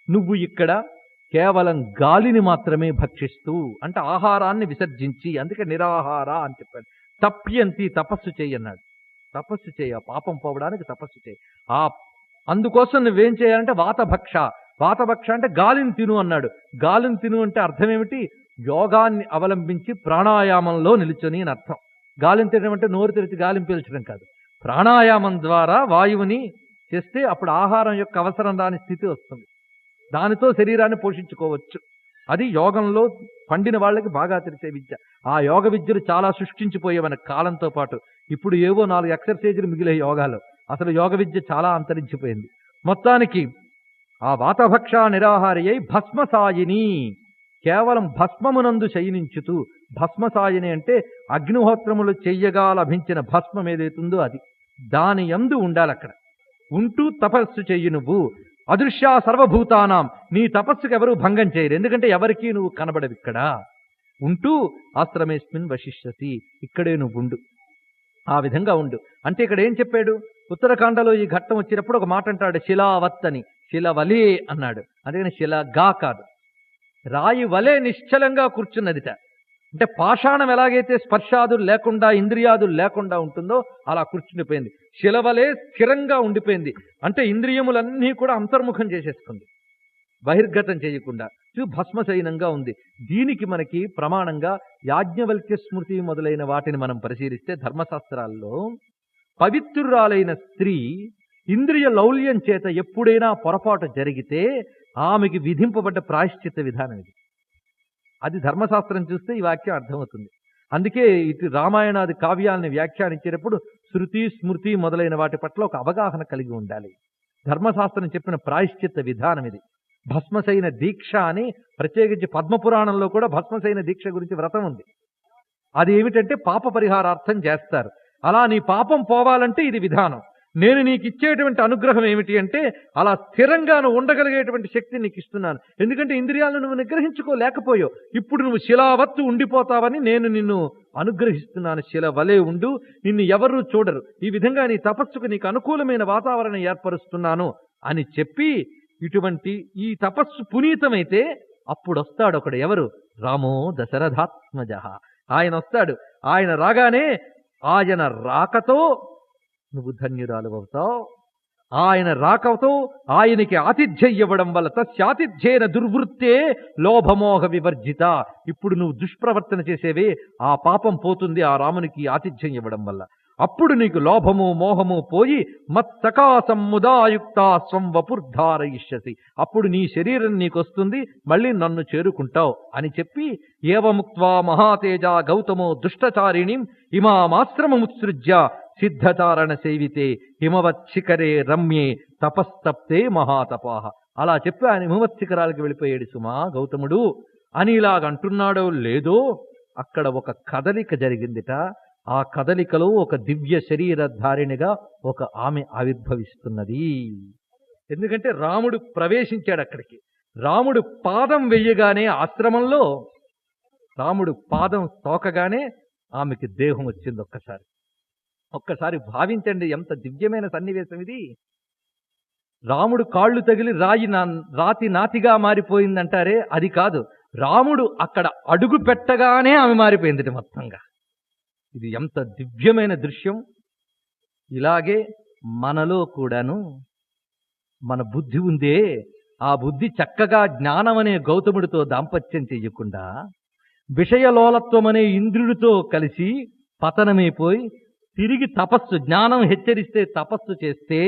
S1: నువ్వు ఇక్కడ కేవలం గాలిని మాత్రమే భక్షిస్తూ, అంటే ఆహారాన్ని విసర్జించి, అందుకే నిరాహార అని చెప్పాడు. తప్యంతి, తపస్సు చేయి అన్నాడు. తపస్సు చేయి, ఆ పాపం పోవడానికి తపస్సు చేయి. అందుకోసం నువ్వేం చేయాలంటే వాతభక్ష. వాతభక్ష అంటే గాలిని తిను అన్నాడు. గాలిని తిను అంటే అర్థం ఏమిటి? యోగాన్ని అవలంబించి ప్రాణాయామంలో నిలుచొని అని అర్థం. గాలిని తినడం అంటే నోరు తెరిచి గాలిని పీల్చడం కాదు. ప్రాణాయామం ద్వారా వాయువుని చేస్తే అప్పుడు ఆహారం యొక్క అవసరం రాని స్థితి వస్తుంది. దానితో శరీరాన్ని పోషించుకోవచ్చు. అది యోగంలో పండిన వాళ్ళకి బాగా తెలిసే విద్య. ఆ యోగ విద్యలు చాలా సృష్టించిపోయేవన్న కాలంతో పాటు. ఇప్పుడు ఏవో 4 ఎక్సర్సైజులు మిగిలే యోగాలు. అసలు యోగ విద్య చాలా అంతరించిపోయింది. మొత్తానికి ఆ వాతభక్ష నిరాహారి అయి భస్మసాయిని, కేవలం భస్మమునందు శయనించుతూ. భస్మసాయిని అంటే అగ్నిహోత్రములు చెయ్యగా లభించిన భస్మం ఏదైతుందో అది, దాని యందు ఉండాలి. అక్కడ ఉంటూ తపస్సు చెయ్యి నువ్వు. అదృశ్య సర్వభూతానాం, నీ తపస్సుకు ఎవరు భంగం చేయరు. ఎందుకంటే ఎవరికీ నువ్వు కనబడవు. ఇక్కడ ఉంటూ ఆశ్రమేస్మిన్ వశిష్యసి, ఇక్కడే నువ్వు ఉండు. ఆ విధంగా ఉండు అంటే ఇక్కడ ఏం చెప్పాడు? ఉత్తరాఖండలో ఈ ఘట్టం వచ్చినప్పుడు ఒక మాట అంటాడు, శిలావత్ అని. శిలవలే అన్నాడు. అందుకని శిలగా కాదు, రాయి వలే నిశ్చలంగా కూర్చున్నదిట. అంటే పాషాణం ఎలాగైతే స్పర్శాదులు లేకుండా ఇంద్రియాదులు లేకుండా ఉంటుందో అలా కూర్చుండిపోయింది. శిలవలే స్థిరంగా ఉండిపోయింది. అంటే ఇంద్రియములన్నీ కూడా అంతర్ముఖం చేసేసుకుంది. బహిర్గతం చేయకుండా భస్మశయనంగా ఉంది. దీనికి మనకి ప్రమాణంగా యాజ్ఞవల్క్య స్మృతి మొదలైన వాటిని మనం పరిశీలిస్తే ధర్మశాస్త్రాల్లో పవిత్రురాలైన స్త్రీ ఇంద్రియ లౌల్యం చేత ఎప్పుడైనా పొరపాటు జరిగితే ఆమెకి విధింపబడ్డ ప్రాయశ్చిత్త విధానం ఇది. అది ధర్మశాస్త్రం చూస్తే ఈ వాక్యం అర్థమవుతుంది. అందుకే ఇటు రామాయణాది కావ్యాలని వ్యాఖ్యానించేటప్పుడు శృతి స్మృతి మొదలైన వాటి పట్ల ఒక అవగాహన కలిగి ఉండాలి. ధర్మశాస్త్రం చెప్పిన ప్రాయశ్చిత్త విధానం ఇది. భస్మశయన దీక్ష అని ప్రత్యేకించి పద్మపురాణంలో కూడా భస్మశయన దీక్ష గురించి వ్రతం ఉంది. అది ఏమిటంటే పాప పరిహారార్థం చేస్తారు. అలా నీ పాపం పోవాలంటే ఇది విధానం. నేను నీకు ఇచ్చేటువంటి అనుగ్రహం ఏమిటి అంటే అలా స్థిరంగా నువ్వు ఉండగలిగేటువంటి శక్తి నీకు ఇస్తున్నాను. ఎందుకంటే ఇంద్రియాలను నువ్వు నిగ్రహించుకోలేకపోయావు. ఇప్పుడు నువ్వు శిలావత్తు ఉండిపోతావని నేను నిన్ను అనుగ్రహిస్తున్నాను. శిల వలె ఉండు, నిన్ను ఎవరూ చూడరు. ఈ విధంగా నీ తపస్సుకు నీకు అనుకూలమైన వాతావరణం ఏర్పరుస్తున్నాను అని చెప్పి ఇటువంటి ఈ తపస్సు పునీతమైతే అప్పుడు వస్తాడు ఒకడు. ఎవరు? రామో దశరథాత్మజ. ఆయన వస్తాడు. ఆయన రాగానే ఆయన రాకతో నువ్వు ధన్యురాలు అవుతావు. ఆయన రాకతో ఆయనకి ఆతిథ్యం ఇవ్వడం వల్ల తస్యాతిథ్యేన దుర్వృత్తే లోభమోహ వివర్జిత. ఇప్పుడు నువ్వు దుష్ప్రవర్తన చేసేవే ఆ పాపం పోతుంది ఆ రామునికి ఆతిథ్యం ఇవ్వడం వల్ల. అప్పుడు నీకు లోభము మోహము పోయి మత్సకాసం ముదాయుక్త స్వం వపుర్ధారయిష్యసి. అప్పుడు నీ శరీరం నీకు వస్తుంది, మళ్ళీ నన్ను చేరుకుంటావు అని చెప్పి ఏవముక్త్వా మహాతేజ గౌతమో దుష్టచారిణిం ఇమామాశ్రమముత్సృజ్య సిద్ధచారణ సేవితే హిమవత్శిఖరే రమ్యే తపస్తప్తే మహాతపాహ. అలా చెప్పి ఆయన హిమవత్శిఖరాలకు వెళ్ళిపోయాడు సుమా గౌతముడు అని ఇలాగంటున్నాడో లేదో అక్కడ ఒక కదలిక జరిగిందిట. ఆ కదలికలో ఒక దివ్య శరీరధారిణిగా ఒక ఆమె ఆవిర్భవిస్తున్నది. ఎందుకంటే రాముడు ప్రవేశించాడు అక్కడికి. రాముడు పాదం వెయ్యగానే ఆశ్రమంలో రాముడు పాదం తోకగానే ఆమెకి దేహం వచ్చింది. ఒక్కసారి భావించండి ఎంత దివ్యమైన సన్నివేశం ఇది. రాముడు కాళ్ళు తగిలి రాతి నాతిగా మారిపోయిందంటారే, అది కాదు. రాముడు అక్కడ అడుగు పెట్టగానే ఆమె మారిపోయింది మొత్తంగా. ఇది ఎంత దివ్యమైన దృశ్యం. ఇలాగే మనలో కూడాను మన బుద్ధి ఉందే, ఆ బుద్ధి చక్కగా జ్ఞానం అనే గౌతముడితో దాంపత్యం చెయ్యకుండా విషయలోలత్వం అనే ఇంద్రుడితో కలిసి పతనమైపోయి తిరిగి తపస్సు, జ్ఞానం హెచ్చరిస్తే తపస్సు చేస్తే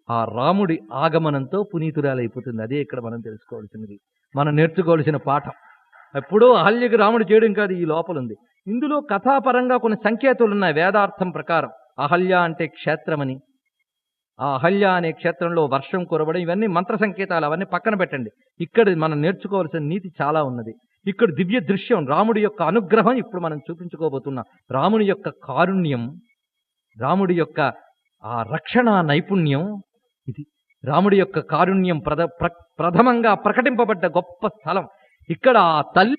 S1: ఆ రాముడి ఆగమనంతో పునీతురాలైపోతుంది. అదే ఇక్కడ మనం తెలుసుకోవాల్సినది, మనం నేర్చుకోవాల్సిన పాఠం. ఎప్పుడో అహల్యకి రాముడు చేయడం కాదు, ఈ లోపల ఉంది. ఇందులో కథాపరంగా కొన్ని సంకేతాలు ఉన్నాయి. వేదార్థం ప్రకారం అహల్య అంటే క్షేత్రమని, ఆ అహల్య అనే క్షేత్రంలో వర్షం కురవడం, ఇవన్నీ మంత్ర సంకేతాలు. అవన్నీ పక్కన పెట్టండి. ఇక్కడ మనం నేర్చుకోవాల్సిన నీతి చాలా ఉన్నది. ఇక్కడ దివ్య దృశ్యం, రాముడి యొక్క అనుగ్రహం ఇప్పుడు మనం చూపించుకోబోతున్నాం. రాముడి యొక్క కారుణ్యం, రాముడి యొక్క ఆ రక్షణ నైపుణ్యం, ఇది రాముడి యొక్క కారుణ్యం ప్రథమంగా ప్రకటింపబడ్డ గొప్ప స్థలం. ఇక్కడ ఆ తల్లి